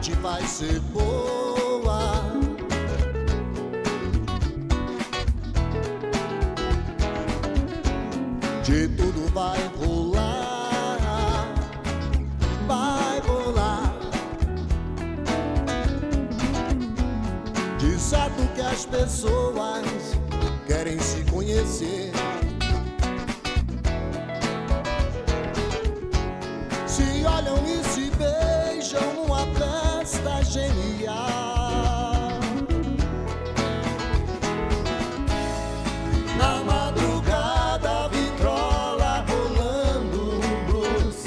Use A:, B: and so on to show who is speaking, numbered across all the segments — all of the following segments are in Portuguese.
A: noite vai ser boa. De tudo vai rolar, vai rolar. De certo que as pessoas querem se conhecer. Se olham e se beijam numa festa genial. Na madrugada, vitrola rolando um blues,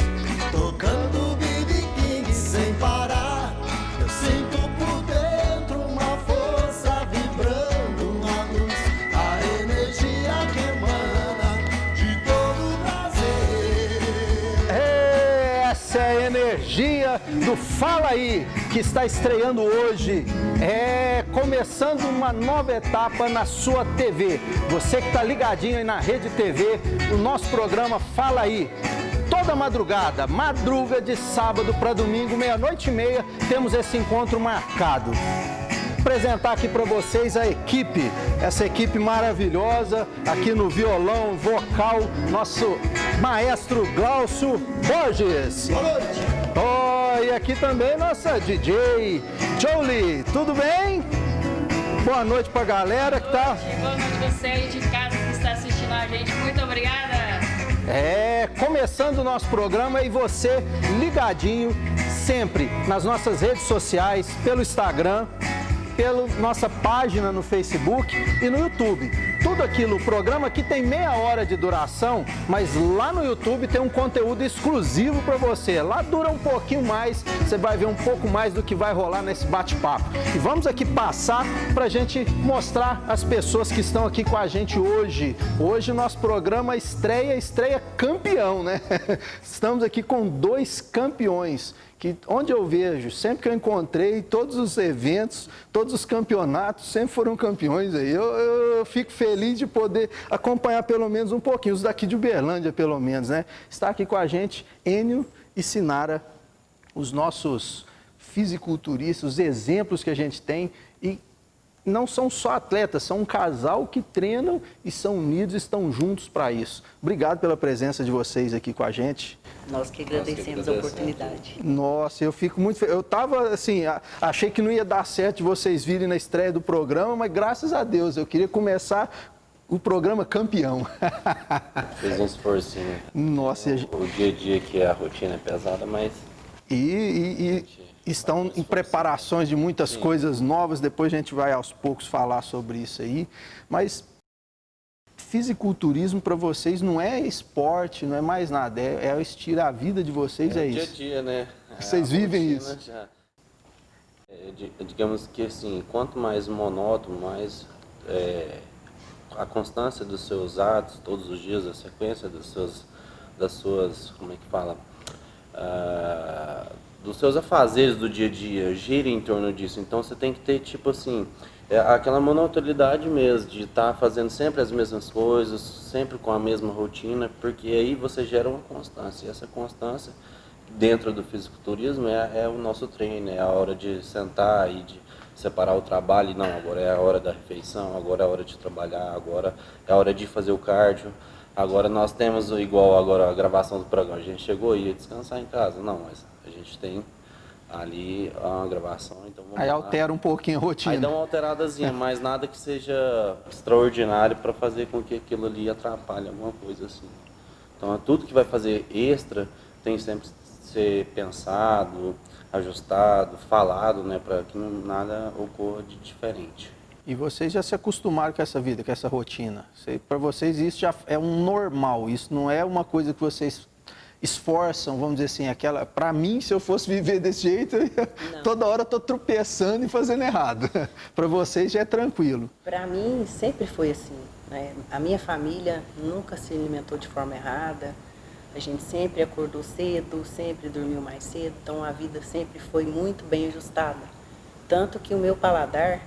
A: tocando B.B. King sem parar. Eu sinto por dentro uma força vibrando, uma luz, a energia que emana de todo o prazer.
B: Essa é a energia do Fala Aí, que está estreando hoje. Começando uma nova etapa na sua TV. Você que está ligadinho aí na Rede TV, o nosso programa Fala Aí. Toda madrugada, madruga de sábado para domingo, 00h30, temos esse encontro marcado. Apresentar aqui para vocês a equipe, essa equipe maravilhosa, aqui no violão, vocal, nosso maestro Glaucio Borges.
A: Boa noite.
B: E aqui também nossa DJ Jolie, tudo bem? Boa noite pra galera que tá...
C: Boa noite você aí de casa que está assistindo a gente, muito obrigada.
B: Começando o nosso programa e você ligadinho sempre nas nossas redes sociais, pelo Instagram, pela nossa página no Facebook e no YouTube. Tudo aquilo, o programa aqui tem meia hora de duração, mas lá no YouTube tem um conteúdo exclusivo para você. Lá dura um pouquinho mais, você vai ver um pouco mais do que vai rolar nesse bate-papo. E vamos aqui passar para a gente mostrar as pessoas que estão aqui com a gente hoje. Hoje o nosso programa estreia campeão, né? Estamos aqui com 2 campeões. Que onde eu vejo, sempre que eu encontrei, todos os eventos, todos os campeonatos, sempre foram campeões aí. Eu fico feliz de poder acompanhar pelo menos um pouquinho, os daqui de Uberlândia pelo menos, né? Está aqui com a gente Enio e Sinara, os nossos fisiculturistas, os exemplos que a gente tem e não são só atletas, são um casal que treinam e são unidos, estão juntos para isso. Obrigado pela presença de vocês aqui com a gente.
D: Nós que agradecemos a oportunidade.
B: Nossa, eu fico muito feliz. Eu tava assim, achei que não ia dar certo de vocês virem na estreia do programa, mas graças a Deus, eu queria começar o programa campeão.
E: Fez um esforcinho.
B: Nossa,
E: o dia a dia que a rotina é pesada, mas...
B: E estão em preparações de muitas coisas novas, depois a gente vai aos poucos falar sobre isso aí, mas fisiculturismo para vocês não é esporte, não é mais nada, é estirar a vida de vocês, é isso.
E: Dia a dia, né?
B: Vocês vivem isso.
E: Digamos que assim, quanto mais monótono, mais a constância dos seus atos, todos os dias, a sequência das suas, como é que fala? Dos seus afazeres do dia a dia, gira em torno disso. Então você tem que ter, tipo assim, aquela monotonidade mesmo, de estar fazendo sempre as mesmas coisas, sempre com a mesma rotina, porque aí você gera uma constância. E essa constância, dentro do fisiculturismo, é o nosso treino, é a hora de sentar e de separar o trabalho. Não, agora é a hora da refeição, agora é a hora de trabalhar, agora é a hora de fazer o cardio. Agora nós temos, igual agora a gravação do programa, a gente chegou e ia descansar em casa. Não, mas a gente tem ali uma gravação, então vamos
B: Aí
E: lá.
B: altera um pouquinho a rotina.
E: Aí dá uma alteradazinha, mas nada que seja extraordinário para fazer com que aquilo ali atrapalhe alguma coisa assim. Então tudo que vai fazer extra tem sempre que ser pensado, ajustado, falado, né, para que nada ocorra de diferente.
B: E vocês já se acostumaram com essa vida, com essa rotina. Para vocês isso já é um normal, isso não é uma coisa que vocês esforçam, vamos dizer assim, aquela... Para mim, se eu fosse viver desse jeito, toda hora eu estou tropeçando e fazendo errado. Para vocês já é tranquilo.
D: Para mim, sempre foi assim, né? A minha família nunca se alimentou de forma errada. A gente sempre acordou cedo, sempre dormiu mais cedo. Então, a vida sempre foi muito bem ajustada. Tanto que o meu paladar...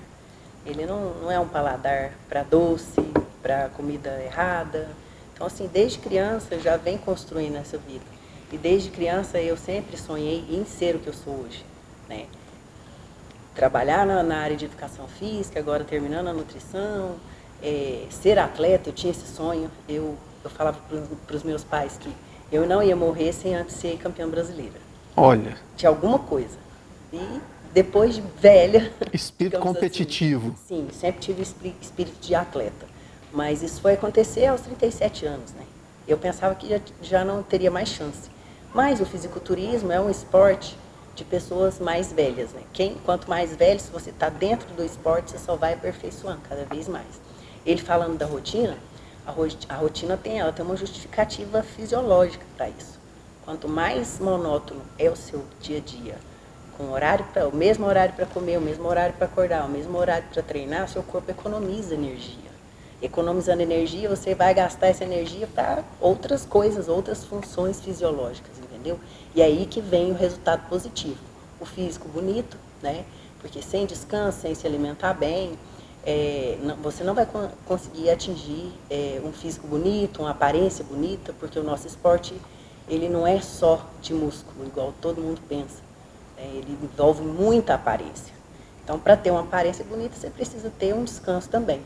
D: Ele não é um paladar para doce, para comida errada. Então, assim, desde criança eu já venho construindo essa vida. E desde criança eu sempre sonhei em ser o que eu sou hoje, né? trabalhar na área de educação física, agora terminando a nutrição, ser atleta, eu tinha esse sonho. Eu falava para os meus pais que eu não ia morrer sem antes ser campeã brasileira.
B: Olha.
D: Tinha alguma coisa. E depois de velha...
B: Espírito competitivo.
D: Assim, sim, sempre tive espírito de atleta. Mas isso foi acontecer aos 37 anos, né? Eu pensava que já não teria mais chance. Mas o fisiculturismo é um esporte de pessoas mais velhas, né? Quanto mais velho, se você está dentro do esporte, você só vai aperfeiçoando cada vez mais. Ele falando da rotina, a rotina tem uma justificativa fisiológica para isso. Quanto mais monótono é o seu dia a dia, com o mesmo horário para comer, o mesmo horário para acordar, o mesmo horário para treinar, seu corpo economiza energia. Economizando energia, você vai gastar essa energia para outras coisas, outras funções fisiológicas, entendeu? E aí que vem o resultado positivo. O físico bonito, né? Porque sem descanso, sem se alimentar bem, você não vai conseguir atingir um físico bonito, uma aparência bonita, porque o nosso esporte, ele não é só de músculo, igual todo mundo pensa. Ele envolve muita aparência. Então, para ter uma aparência bonita, você precisa ter um descanso também.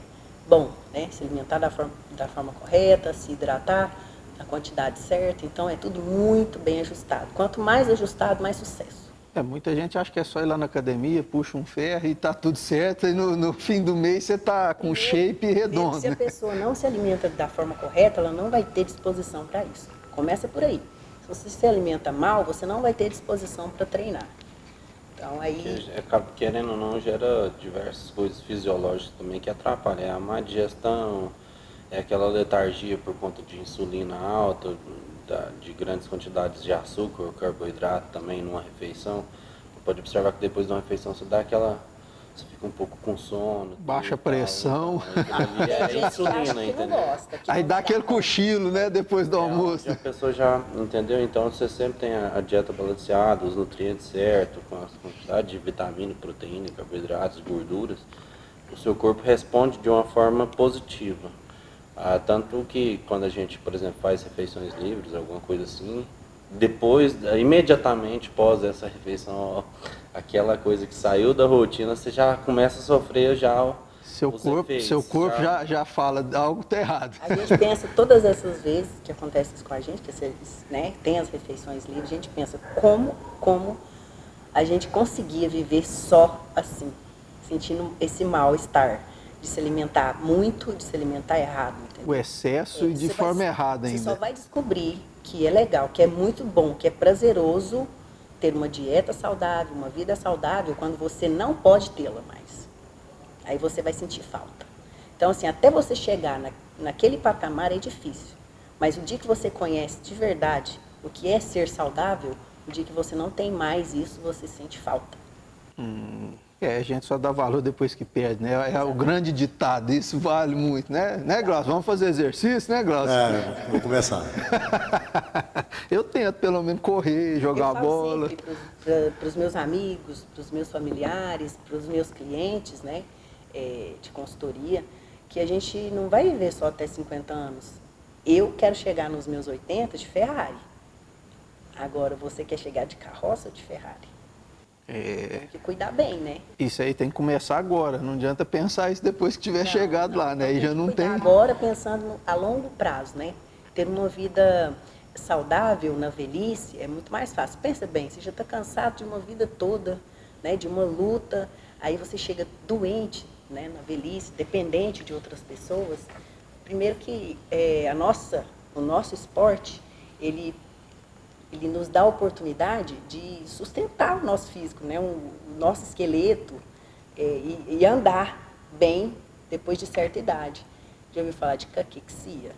D: Bom, né? Se alimentar da forma correta, se hidratar na quantidade certa. Então, é tudo muito bem ajustado. Quanto mais ajustado, mais sucesso.
B: Muita gente acha que é só ir lá na academia, puxa um ferro e tá tudo certo, e no fim do mês você tá com shape redondo.
D: Se a pessoa não se alimenta da forma correta, ela não vai ter disposição para isso. Começa por aí. Se você se alimenta mal, você não vai ter disposição para treinar. Então, aí...
E: Acaba, querendo ou não, gera diversas coisas fisiológicas também que atrapalham. É a má digestão, é aquela letargia por conta de insulina alta, de grandes quantidades de açúcar, carboidrato também numa refeição. Você pode observar que depois de uma refeição você fica um pouco com sono.
B: Baixa pressão.
E: É insulina, entendeu?
B: Aí dá aquele cochilo, né, depois do almoço.
E: A pessoa já entendeu, então você sempre tem a dieta balanceada, os nutrientes certos, com a quantidade de vitamina, proteína, carboidratos, gorduras. O seu corpo responde de uma forma positiva. Tanto que quando a gente, por exemplo, faz refeições livres, alguma coisa assim, depois, imediatamente pós essa refeição, aquela coisa que saiu da rotina, você já começa a sofrer já
B: seu corpo já fala, algo tá errado.
D: A gente pensa, todas essas vezes que acontece isso com a gente, que você, né, tem as refeições livres, a gente pensa como a gente conseguia viver só assim, sentindo esse mal-estar de se alimentar muito, de se alimentar errado. Entendeu?
B: O excesso e de forma errada ainda.
D: Você só vai descobrir que é legal, que é muito bom, que é prazeroso ter uma dieta saudável, uma vida saudável, quando você não pode tê-la mais. Aí você vai sentir falta. Então, assim, até você chegar naquele patamar é difícil. Mas o dia que você conhece de verdade o que é ser saudável, o dia que você não tem mais isso, você sente falta.
B: A gente só dá valor depois que perde, né? É o grande ditado, isso vale muito, né? Né, Glaucio? Vamos fazer exercício, né, Glaucio?
A: Vou começar.
B: Eu tento, pelo menos, correr, jogar bola.
D: Eu falo para os meus amigos, para os meus familiares, para os meus clientes, né, de consultoria, que a gente não vai viver só até 50 anos. Eu quero chegar nos meus 80 de Ferrari. Agora, você quer chegar de carroça ou de Ferrari? Tem que cuidar bem, né?
B: Isso aí tem que começar agora, não adianta pensar isso depois que tiver chegado lá, né? Aí já não tem...
D: Agora, pensando a longo prazo, né? Ter uma vida saudável na velhice é muito mais fácil. Pensa bem, você já está cansado de uma vida toda, né? De uma luta, aí você chega doente, né? Na velhice, dependente de outras pessoas. Primeiro que o nosso esporte, ele nos dá a oportunidade de sustentar o nosso físico, né? O nosso esqueleto e andar bem depois de certa idade. Já ouviu falar de caquexia?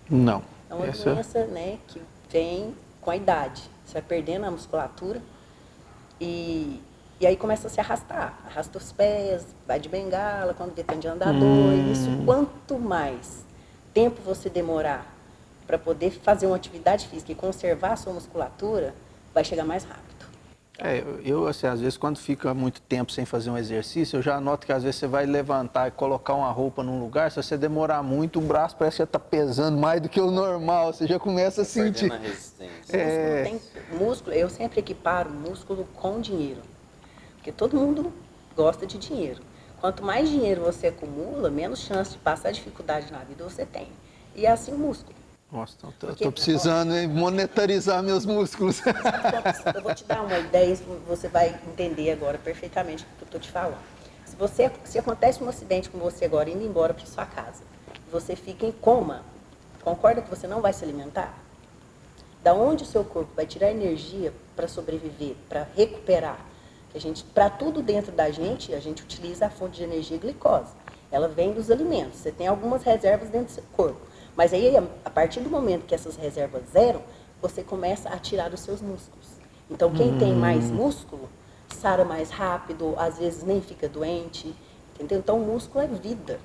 B: Não.
D: É uma doença, né, que vem com a idade. Você vai perdendo a musculatura e aí começa a se arrastar. Arrasta os pés, vai de bengala, quando vê tem de andador. Isso, quanto mais tempo você demorar para poder fazer uma atividade física e conservar a sua musculatura, vai chegar mais rápido.
B: Eu, assim, às vezes, quando fica muito tempo sem fazer um exercício, eu já noto que às vezes você vai levantar e colocar uma roupa num lugar, se você demorar muito, o braço parece que já está pesando mais do que o normal, você já começa a sentir.
E: Perdendo a resistência.
D: Músculo, eu sempre equiparo músculo com dinheiro. Porque todo mundo gosta de dinheiro. Quanto mais dinheiro você acumula, menos chance de passar dificuldade na vida você tem. E é assim o músculo.
B: Nossa,
D: Porque-
B: estou precisando monetarizar meus músculos.
D: Eu vou te dar uma ideia e você vai entender agora perfeitamente o que eu estou te falando. Se acontece um acidente com você agora indo embora para sua casa, você fica em coma, concorda que você não vai se alimentar? Da onde o seu corpo vai tirar energia para sobreviver, para recuperar? Para tudo dentro da gente, a gente utiliza a fonte de energia glicose. Ela vem dos alimentos. Você tem algumas reservas dentro do seu corpo. Mas aí, a partir do momento que essas reservas zeram, você começa a tirar dos seus músculos. Então, quem tem mais músculo, sara mais rápido, às vezes nem fica doente, entendeu? Então, o músculo é vida.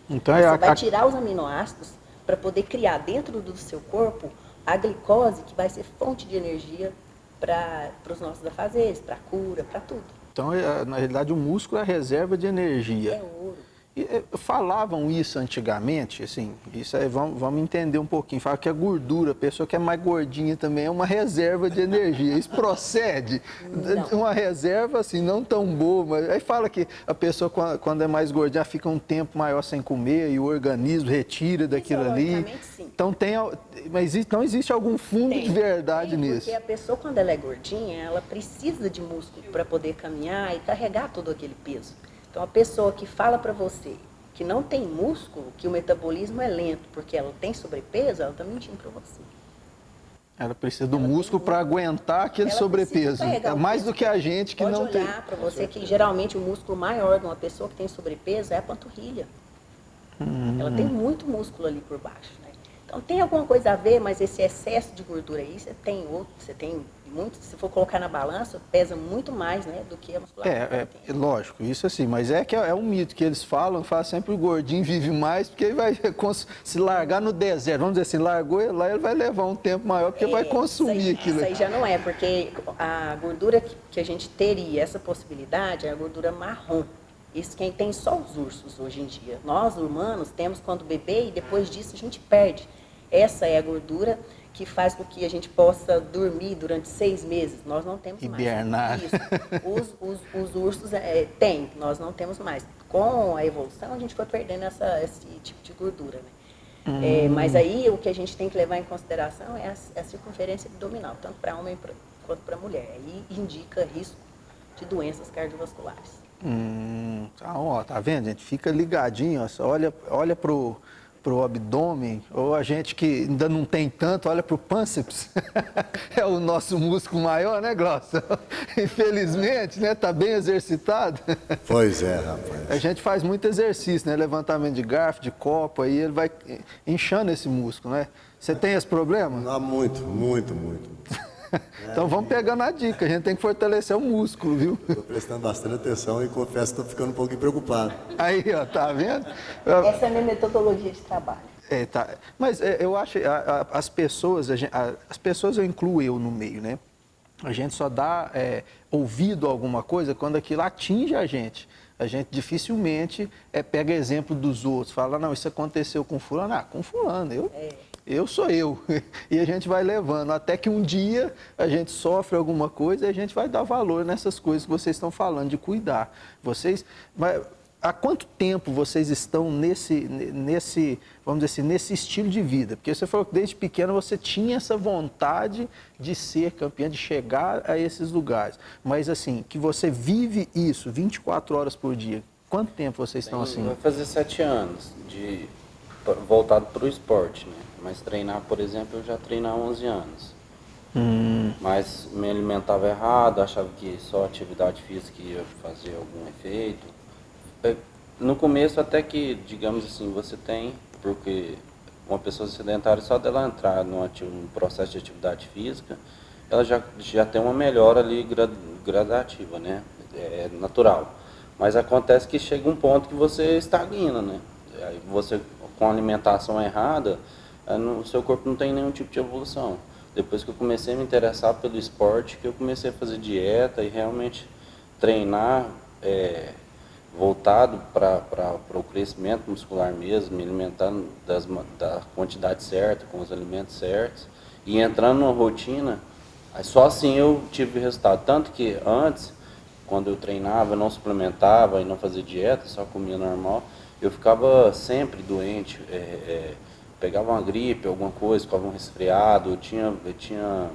B: Então,
D: Você vai tirar os aminoácidos para poder criar dentro do seu corpo a glicose, que vai ser fonte de energia para os nossos afazeres, para a cura, para tudo.
B: Então, na realidade, o músculo é a reserva de energia.
D: É ouro.
B: E, falavam isso antigamente, assim, isso aí, vamos entender um pouquinho. Fala que a gordura, a pessoa que é mais gordinha também é uma reserva de energia. Isso procede?
D: Não.
B: Uma reserva, assim, não tão boa. Mas aí fala que a pessoa, quando é mais gordinha, fica um tempo maior sem comer e o organismo retira daquilo ali.
D: Fisiologicamente, sim.
B: Então, mas não existe algum fundo de verdade
D: Tem,
B: nisso.
D: porque a pessoa, quando ela é gordinha, ela precisa de músculo para poder caminhar e carregar todo aquele peso. Então, a pessoa que fala para você que não tem músculo, que o metabolismo é lento porque ela tem sobrepeso, ela está mentindo para você.
B: Ela precisa do músculo para aguentar aquele
D: Ela
B: sobrepeso.
D: precisa carregar
B: É
D: o
B: mais
D: peso.
B: do que a gente que
D: Pode
B: não tem.
D: olhar para você que geralmente o músculo maior de uma pessoa que tem sobrepeso é a panturrilha. Ela tem muito músculo ali por baixo, né? Então tem alguma coisa a ver, mas esse excesso de gordura aí, você tem muito, se for colocar na balança, pesa muito mais, né, do que a musculatura.
B: Lógico, isso assim, mas que é um mito que eles falam sempre o gordinho vive mais, porque ele vai se largar no deserto, vamos dizer assim, largou ele lá, ele vai levar um tempo maior, porque vai consumir aquilo.
D: Isso aí já não é, porque a gordura que a gente teria, essa possibilidade, é a gordura marrom. Isso quem tem só os ursos hoje em dia. Nós, humanos, temos quando bebê e depois disso a gente perde. Essa é a gordura que faz com que a gente possa dormir durante 6 meses. Nós não temos mais.
B: Hibernar.
D: Isso. Os ursos têm, nós não temos mais. Com a evolução, a gente foi perdendo esse tipo de gordura, né? Mas aí o que a gente tem que levar em consideração é a circunferência abdominal, tanto para homem quanto para mulher. Aí indica risco de doenças cardiovasculares.
B: Tá vendo, gente? Fica ligadinho, ó, só olha pro abdômen, ou a gente que ainda não tem tanto, olha pro pânceps. É o nosso músculo maior, né, Glaucio? Infelizmente, né? Tá bem exercitado.
A: Pois é, rapaz.
B: A gente faz muito exercício, né? Levantamento de garfo, de copo, aí ele vai inchando esse músculo, né? Você tem esse problema?
A: Não, muito.
B: Então vamos pegando a dica, a gente tem que fortalecer o músculo, viu?
A: Estou prestando bastante atenção e confesso que estou ficando um pouquinho preocupado.
B: Aí, ó, tá vendo?
D: Essa é a minha metodologia de trabalho.
B: Tá. Mas eu acho as pessoas, as pessoas eu incluo eu no meio, né? A gente só dá ouvido a alguma coisa quando aquilo atinge a gente. A gente dificilmente pega exemplo dos outros, fala, não, isso aconteceu com fulano. Com fulano, eu sou eu. E a gente vai levando, até que um dia a gente sofre alguma coisa e a gente vai dar valor nessas coisas que vocês estão falando, de cuidar. Há quanto tempo vocês estão vamos dizer assim, nesse estilo de vida? Porque você falou que desde pequeno você tinha essa vontade de ser campeã, de chegar a esses lugares. Mas assim, que você vive isso 24 horas por dia. Quanto tempo vocês estão assim?
E: Vai fazer 7 anos voltado para o esporte, né? Mas treinar, por exemplo, eu já treino há 11 anos. Mas me alimentava errado, achava que só atividade física ia fazer algum efeito. No começo até que, digamos assim, você tem, porque uma pessoa sedentária, só dela entrar num processo de atividade física, ela já tem uma melhora ali gradativa, né? É natural. Mas acontece que chega um ponto que você estagna, né? Aí você, com a alimentação errada, o seu corpo não tem nenhum tipo de evolução. Depois que eu comecei a me interessar pelo esporte, que eu comecei a fazer dieta e realmente treinar voltado para o crescimento muscular mesmo, me alimentando da quantidade certa, com os alimentos certos, e entrando numa rotina, só assim eu tive resultado. Tanto que antes, quando eu treinava, não suplementava e não fazia dieta, só comia normal, eu ficava sempre doente, pegava uma gripe, alguma coisa, ficava um resfriado, eu tinha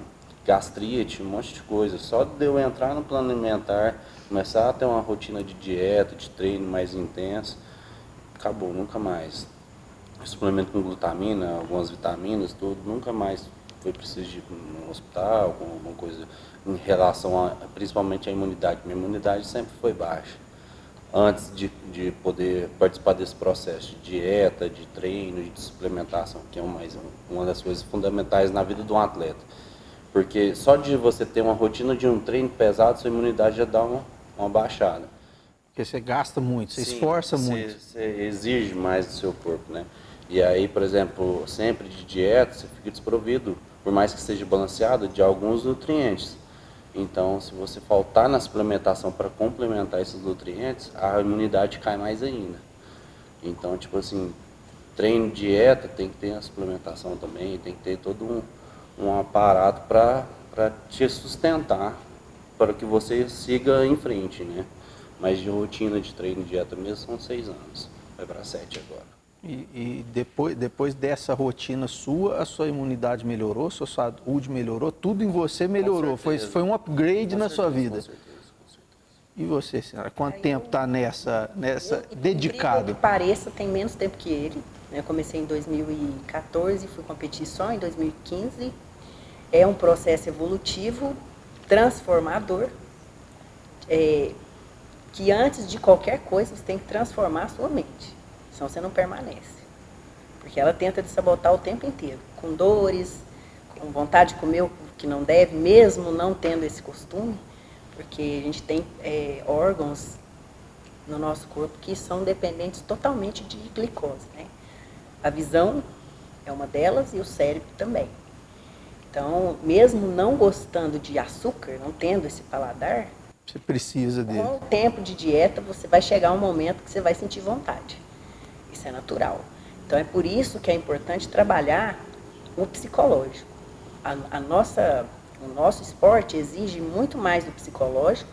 E: gastrite, um monte de coisa. Só de eu entrar no plano alimentar, começar a ter uma rotina de dieta, de treino mais intensa, acabou, nunca mais. Suplemento com glutamina, algumas vitaminas, tudo, nunca mais foi preciso ir no hospital, com alguma coisa em relação principalmente à imunidade. Minha imunidade sempre foi baixa. Antes de poder participar desse processo de dieta, de treino, de suplementação, que é uma das coisas fundamentais na vida de um atleta. Porque só de você ter uma rotina de um treino pesado, sua imunidade já dá uma baixada.
B: Porque você gasta muito, você esforça muito.
E: Você exige mais do seu corpo, né? E aí, por exemplo, sempre de dieta, você fica desprovido, por mais que seja balanceado, de alguns nutrientes. Então, se você faltar na suplementação para complementar esses nutrientes, a imunidade cai mais ainda. Então, tipo assim, treino, dieta, tem que ter a suplementação também, tem que ter todo um aparato para te sustentar, para que você siga em frente, né? Mas de rotina de treino e dieta mesmo são 6 anos, vai para 7 agora.
B: E depois dessa rotina sua, a sua imunidade melhorou, sua saúde melhorou, tudo em você melhorou. Foi um upgrade na sua vida.
E: Com certeza.
B: E você, senhora, quanto tempo está nessa dedicado?
D: Por que pareça, tem menos tempo que ele. Eu comecei em 2014, fui competir só em 2015. É um processo evolutivo, transformador, que antes de qualquer coisa você tem que transformar a sua mente. Senão você não permanece. Porque ela tenta te sabotar o tempo inteiro. Com dores, com vontade de comer o que não deve, mesmo não tendo esse costume. Porque a gente tem órgãos no nosso corpo que são dependentes totalmente de glicose, né? A visão é uma delas e o cérebro também. Então, mesmo não gostando de açúcar, não tendo esse paladar,
B: você precisa dele.
D: Com o tempo de dieta, você vai chegar um momento que você vai sentir vontade. Isso é natural. Então, é por isso que é importante trabalhar o psicológico. O nosso esporte exige muito mais do psicológico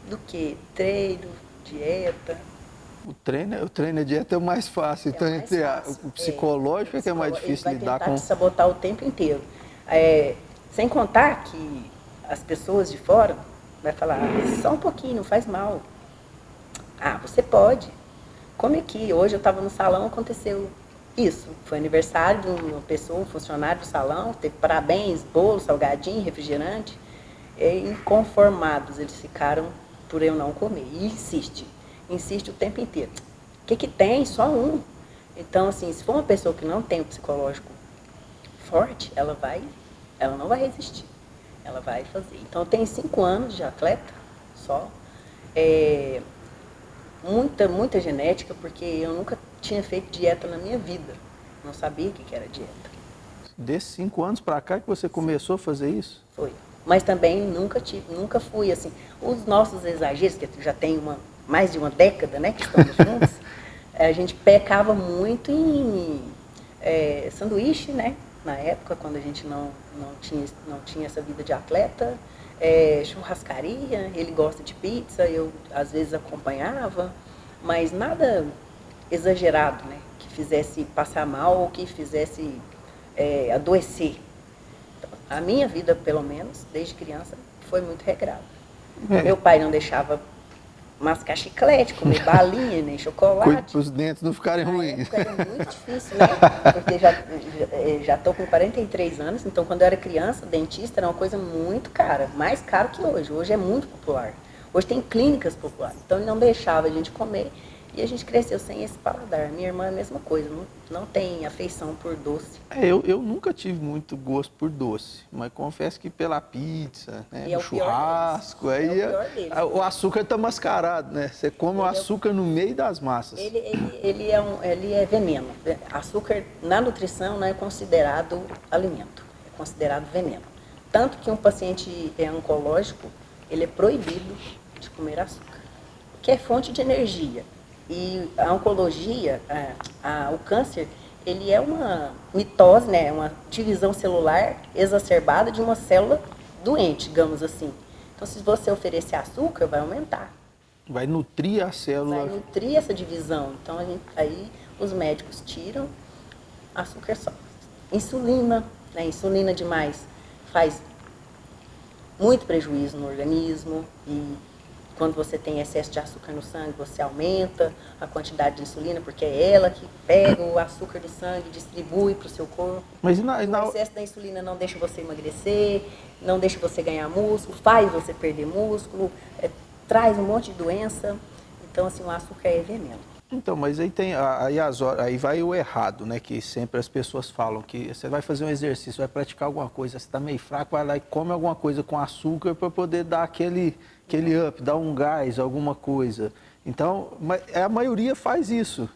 D: do que treino, dieta.
B: O treino e a dieta é o mais fácil. Então, o psicológico é que é mais difícil lidar com.
D: Vai tentar te sabotar o tempo inteiro. Sem contar que as pessoas de fora vai falar, só um pouquinho, não faz mal. Você pode. Como é que hoje eu estava no salão, aconteceu isso. Foi aniversário de uma pessoa, um funcionário do salão, teve parabéns, bolo, salgadinho, refrigerante. Inconformados eles ficaram por eu não comer. E insiste o tempo inteiro. O que tem? Só um. Então, assim, se for uma pessoa que não tem o psicológico forte, ela não vai resistir. Ela vai fazer. Então, eu tenho 5 anos de atleta só. Muita genética, porque eu nunca tinha feito dieta na minha vida. Não sabia o que era dieta.
B: Desses 5 anos para cá que você começou a fazer isso?
D: Foi. Mas também nunca fui assim. Os nossos exageros, que já tem mais de uma década, né, que estamos juntos, a gente pecava muito em sanduíche, né? Na época, quando a gente não tinha essa vida de atleta, churrascaria, ele gosta de pizza, eu às vezes acompanhava, mas nada exagerado, né? Que fizesse passar mal ou que fizesse adoecer. A minha vida, pelo menos, desde criança, foi muito regrada. Meu pai não deixava mascar chiclete, comer balinha, nem chocolate.
B: Cuide para os dentes não ficarem ruins.
D: Era muito difícil, né? Porque já estou com 43 anos, então quando eu era criança, dentista era uma coisa muito cara, mais caro que hoje. Hoje é muito popular. Hoje tem clínicas populares, então ele não deixava a gente comer e a gente cresceu sem esse paladar. Minha irmã é a mesma coisa, não tem afeição por doce.
B: Eu nunca tive muito gosto por doce, mas confesso que pela pizza, né, o churrasco, o açúcar está mascarado, né? Você come o açúcar no meio das massas.
D: Ele é veneno. Açúcar na nutrição não é considerado alimento, é considerado veneno. Tanto que um paciente oncológico, ele é proibido de comer açúcar, que é fonte de energia. E a oncologia, o câncer, ele é uma mitose, né? Uma divisão celular exacerbada de uma célula doente, digamos assim. Então, se você oferecer açúcar, vai aumentar.
B: Vai nutrir a célula.
D: Vai nutrir essa divisão. Então, aí os médicos tiram açúcar só. Insulina, né? Insulina demais faz muito prejuízo no organismo e quando você tem excesso de açúcar no sangue, você aumenta a quantidade de insulina, porque é ela que pega o açúcar do sangue e distribui para o seu corpo.
B: Mas
D: O excesso da insulina não deixa você emagrecer, não deixa você ganhar músculo, faz você perder músculo, traz um monte de doença. Então, assim, o açúcar é veneno.
B: Então, mas aí tem aí vai o errado, né? Que sempre as pessoas falam que você vai fazer um exercício, vai praticar alguma coisa, você está meio fraco, vai lá e come alguma coisa com açúcar para poder dar aquele up, dar um gás, alguma coisa. Então, a maioria faz isso.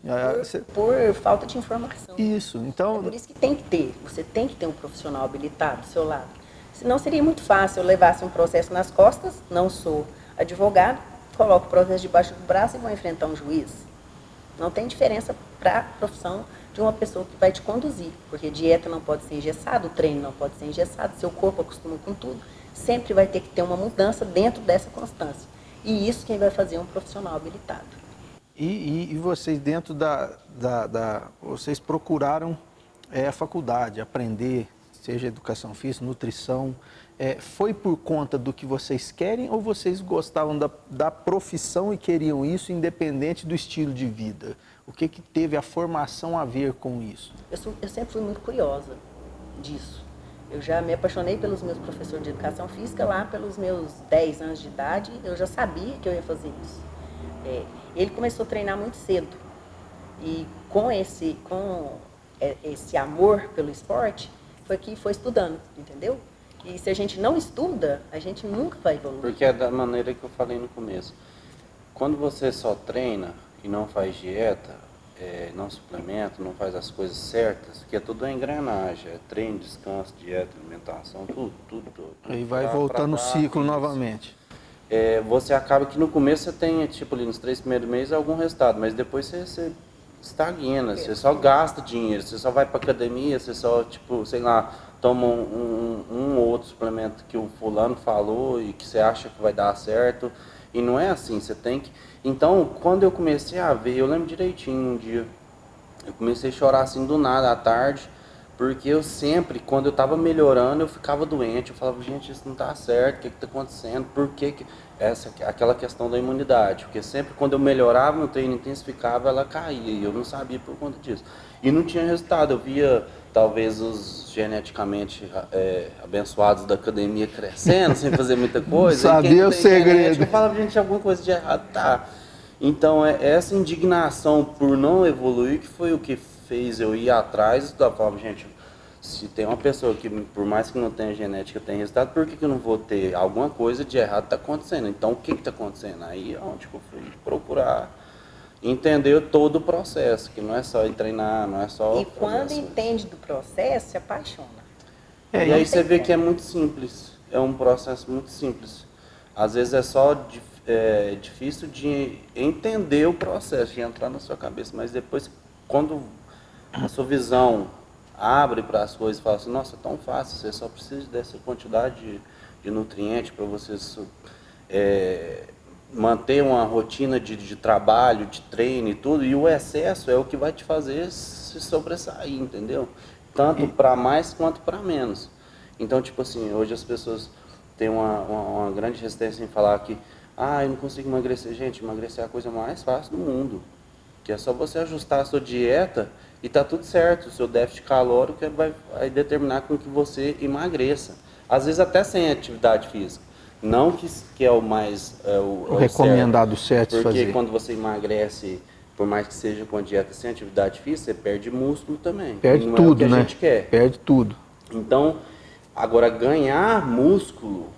D: Por falta de informação.
B: Isso, então...
D: É por isso que tem que ter, você tem que ter um profissional habilitado do seu lado. Senão seria muito fácil eu levasse um processo nas costas, não sou advogado, coloco o processo debaixo do braço e vou enfrentar um juiz. Não tem diferença para a profissão de uma pessoa que vai te conduzir, porque dieta não pode ser engessada, o treino não pode ser engessado, seu corpo acostuma com tudo, sempre vai ter que ter uma mudança dentro dessa constância. E isso quem vai fazer é um profissional habilitado.
B: E vocês dentro vocês procuraram a faculdade, aprender, seja educação física, nutrição, foi por conta do que vocês querem ou vocês gostavam da profissão e queriam isso independente do estilo de vida? O que teve a formação a ver com isso?
D: Eu sempre fui muito curiosa disso. Eu já me apaixonei pelos meus professores de educação física lá pelos meus 10 anos de idade, eu já sabia que eu ia fazer isso. Ele começou a treinar muito cedo e com esse amor pelo esporte foi que foi estudando, entendeu? E se a gente não estuda, a gente nunca vai evoluir.
E: Porque é da maneira que eu falei no começo. Quando você só treina e não faz dieta, não suplementa, não faz as coisas certas, que é tudo uma engrenagem, é treino, descanso, dieta, alimentação, tudo.
B: Aí vai voltando o ciclo novamente.
E: Você acaba que no começo você tem, tipo ali nos 3 primeiros meses, algum resultado, mas depois você estagna, você só gasta dinheiro, você só vai pra academia, você só, tipo, sei lá, toma um ou outro suplemento que o fulano falou e que você acha que vai dar certo. E não é assim, você tem que... Então, quando eu comecei a ver, eu lembro direitinho um dia, eu comecei a chorar assim do nada à tarde, porque eu sempre, quando eu estava melhorando, eu ficava doente, eu falava, gente, isso não tá certo, o que está acontecendo, por que... Aquela questão da imunidade, porque sempre quando eu melhorava, no treino intensificava, ela caía, e eu não sabia por conta disso. E não tinha resultado, eu via talvez os geneticamente abençoados da academia crescendo, sem fazer muita coisa.
B: Sabia o segredo.
E: Eu falava, gente, alguma coisa de errado, tá. Então, essa indignação por não evoluir, que foi o que fez eu ir atrás, eu falava, gente, se tem uma pessoa que, por mais que não tenha genética, tem resultado, por que eu não vou ter? Alguma coisa de errado está acontecendo. Então, o que está acontecendo? Aí é onde eu fui procurar entender todo o processo, que não é só ir treinar, não é só...
D: E quando entende do processo, se apaixona.
E: E aí você vê que é muito simples, é um processo muito simples. Às vezes é só difícil de entender o processo, de entrar na sua cabeça, mas depois, quando a sua visão abre para as coisas e fala assim, nossa, é tão fácil, você só precisa dessa quantidade de nutrientes para você manter uma rotina de trabalho, de treino e tudo, e o excesso é o que vai te fazer se sobressair, entendeu? Tanto para mais quanto para menos. Então, tipo assim, hoje as pessoas têm uma grande resistência em falar que eu não consigo emagrecer. Gente, emagrecer é a coisa mais fácil do mundo, que é só você ajustar a sua dieta e tá tudo certo. O seu déficit calórico vai determinar com que você emagreça. Às vezes até sem atividade física. Não que é o mais... o
B: recomendado certo
E: porque
B: fazer.
E: Quando você emagrece, por mais que seja com a dieta sem atividade física, você perde músculo também.
B: Perde
E: não
B: tudo,
E: é o que
B: né?
E: A gente quer.
B: Perde tudo.
E: Então, agora ganhar músculo,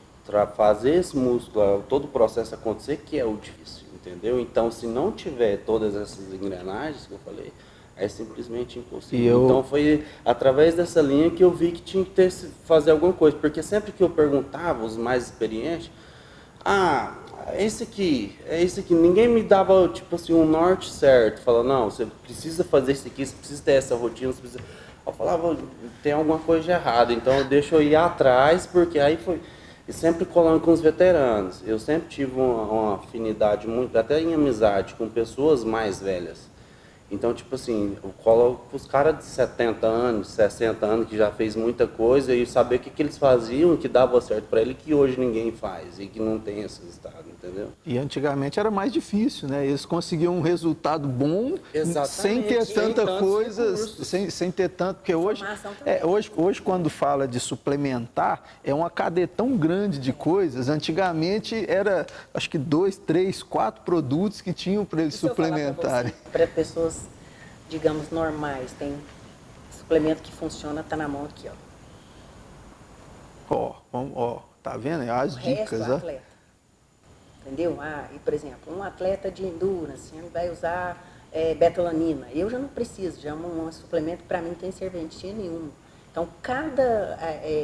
E: fazer esse músculo, todo o processo acontecer, que é o difícil, entendeu? Então, se não tiver todas essas engrenagens que eu falei, é simplesmente impossível. Então foi através dessa linha que eu vi que tinha que fazer alguma coisa, porque sempre que eu perguntava, os mais experientes, é esse aqui, ninguém me dava tipo assim um norte certo, falava, não, você precisa fazer isso aqui, você precisa ter essa rotina, você precisa... Eu falava, tem alguma coisa de errado, então deixa eu ir atrás, porque aí foi... e sempre colando com os veteranos. Eu sempre tive uma afinidade muito, até em amizade, com pessoas mais velhas. Então, tipo assim, eu colo com os caras de 70 anos, 60 anos, que já fez muita coisa, e saber o que eles faziam, que dava certo para ele, que hoje ninguém faz, e que não tem esse resultado, entendeu?
B: E antigamente era mais difícil, né? Eles conseguiam um resultado bom sem ter tanta coisa, sem ter tanto, porque hoje quando fala de suplementar, é uma cadeia tão grande de coisas. Antigamente era, acho que 2, 3, 4 produtos que tinham para eles suplementarem.
D: Para pessoas, digamos, normais, tem suplemento que funciona, tá na mão aqui, ó.
B: Ó, tá vendo? As dicas, ó.
D: Atleta. Entendeu? E por exemplo, um atleta de endurance, ele vai usar betalanina. Eu já não preciso, já um suplemento para mim não tem serventia nenhuma. Então, cada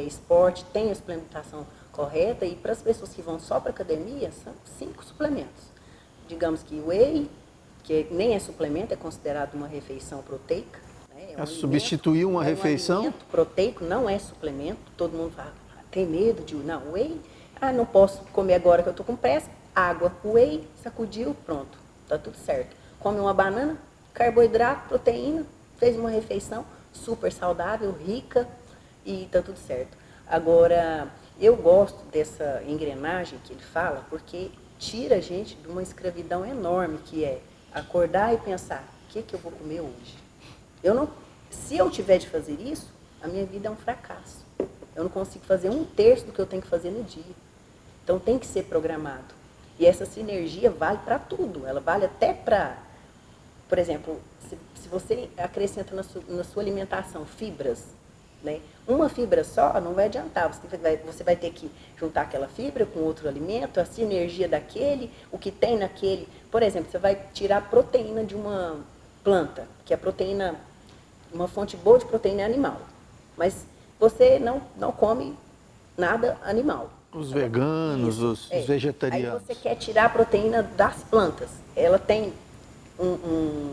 D: esporte tem a suplementação correta, e para as pessoas que vão só para academia, são 5 suplementos. Digamos que o whey, que nem é suplemento, é considerado uma refeição proteica. Né?
B: Substituir uma refeição?
D: Um alimento proteico não é suplemento. Todo mundo fala, tem medo de... Não, whey, não posso comer agora que eu estou com pressa. Água, whey, sacudiu, pronto, tá tudo certo. Come uma banana, carboidrato, proteína, fez uma refeição super saudável, rica, e tá tudo certo. Agora, eu gosto dessa engrenagem que ele fala, porque tira a gente de uma escravidão enorme, que é acordar e pensar, o que eu vou comer hoje? Se eu tiver de fazer isso, a minha vida é um fracasso. Eu não consigo fazer 1/3 do que eu tenho que fazer no dia. Então tem que ser programado. E essa sinergia vale para tudo. Ela vale até para, por exemplo, se você acrescenta na sua alimentação fibras, né? Uma fibra só não vai adiantar. Você vai ter que juntar aquela fibra com outro alimento, a sinergia daquele, o que tem naquele. Por exemplo, você vai tirar a proteína de uma planta, que a proteína, uma fonte boa de proteína é animal. Mas você não come nada animal.
B: Os veganos, os vegetarianos.
D: Aí você quer tirar a proteína das plantas. Ela tem um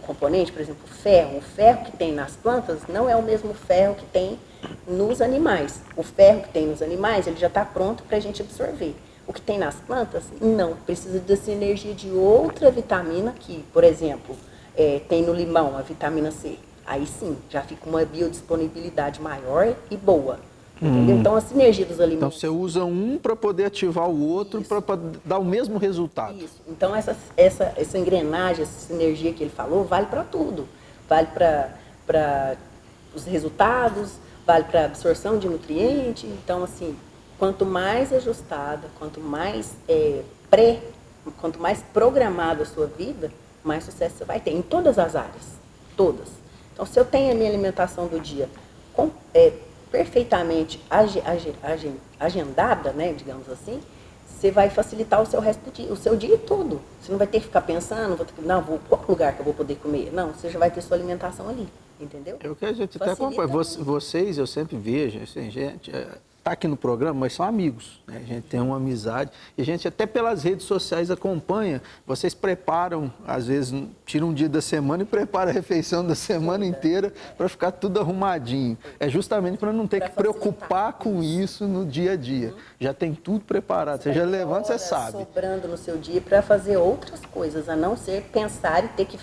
D: componente, por exemplo, ferro. O ferro que tem nas plantas não é o mesmo ferro que tem nos animais. O ferro que tem nos animais, ele já está pronto para a gente absorver. O que tem nas plantas, não. Precisa dessa energia de outra vitamina que, por exemplo, tem no limão, a vitamina C. Aí sim, já fica uma biodisponibilidade maior e boa. Entendeu? Então, a sinergia dos alimentos...
B: Então, você usa um para poder ativar o outro, para dar o mesmo resultado.
D: Isso. Então, essa engrenagem, essa sinergia que ele falou, vale para tudo. Vale para os resultados, vale para a absorção de nutrientes. Então, assim, quanto mais ajustada, quanto mais programada a sua vida, mais sucesso você vai ter, em todas as áreas. Todas. Então, se eu tenho a minha alimentação do dia perfeitamente agendada, né, digamos assim, você vai facilitar o seu resto do dia, o seu dia todo. Você não vai ter que ficar pensando, qual lugar que eu vou poder comer? Não, você já vai ter sua alimentação ali, entendeu?
B: É o que a gente até acompanha. Vocês, eu sempre vejo, assim, gente... Está aqui no programa, mas são amigos, né? A gente tem uma amizade e a gente até pelas redes sociais acompanha. Vocês preparam, às vezes, tiram um dia da semana e preparam a refeição da semana inteira para ficar tudo arrumadinho. É justamente para não ter que preocupar com isso no dia a dia. Já tem tudo preparado, você já levanta, você sabe.
D: Sobrando no seu dia para fazer outras coisas, a não ser pensar e ter que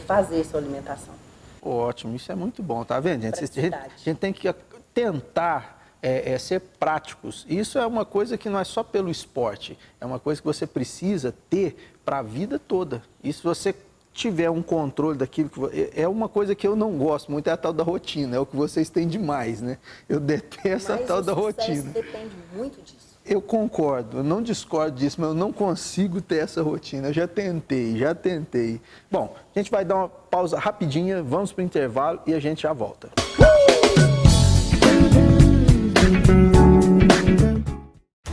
D: fazer sua alimentação.
B: Ótimo, isso é muito bom, tá vendo, gente? A gente tem que tentar... ser práticos. Isso é uma coisa que não é só pelo esporte, é uma coisa que você precisa ter para a vida toda. E se você tiver um controle daquilo, é uma coisa que eu não gosto muito, é a tal da rotina, é o que vocês têm demais, né? Eu detesto a tal da rotina.
D: Depende muito disso.
B: Eu concordo, eu não discordo disso, mas eu não consigo ter essa rotina. Eu já tentei. Bom, a gente vai dar uma pausa rapidinha, vamos para o intervalo e a gente já volta.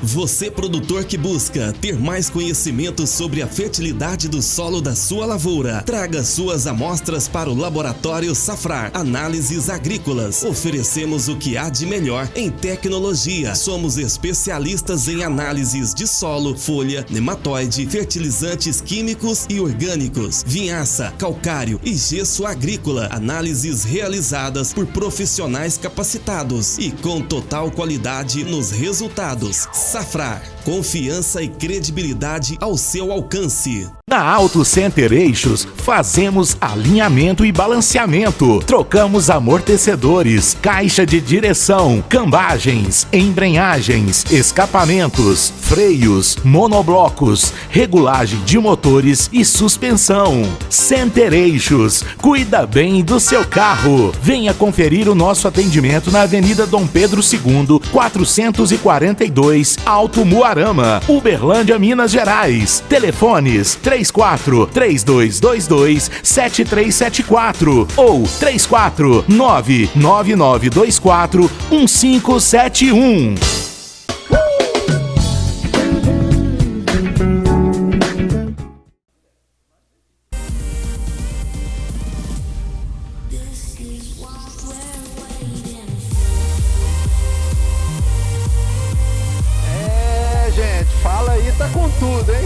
F: Você, produtor que busca ter mais conhecimento sobre a fertilidade do solo da sua lavoura, traga suas amostras para o Laboratório Safrar Análises Agrícolas. Oferecemos o que há de melhor em tecnologia. Somos especialistas em análises de solo, folha, nematóide, fertilizantes químicos e orgânicos, vinhaça, calcário e gesso agrícola. Análises realizadas por profissionais capacitados e com total qualidade nos resultados. Safrar, confiança e credibilidade ao seu alcance.
G: Na Auto Center Eixos, fazemos alinhamento e balanceamento. Trocamos amortecedores, caixa de direção, cambagens, embreagens, escapamentos, freios, monoblocos, regulagem de motores e suspensão. Center Eixos, cuida bem do seu carro. Venha conferir o nosso atendimento na Avenida Dom Pedro II, 442, Alto Muarama, Uberlândia, Minas Gerais. Telefones 34-3222-7374 ou 34-99924-1571.
B: Fala aí, tá com tudo, hein?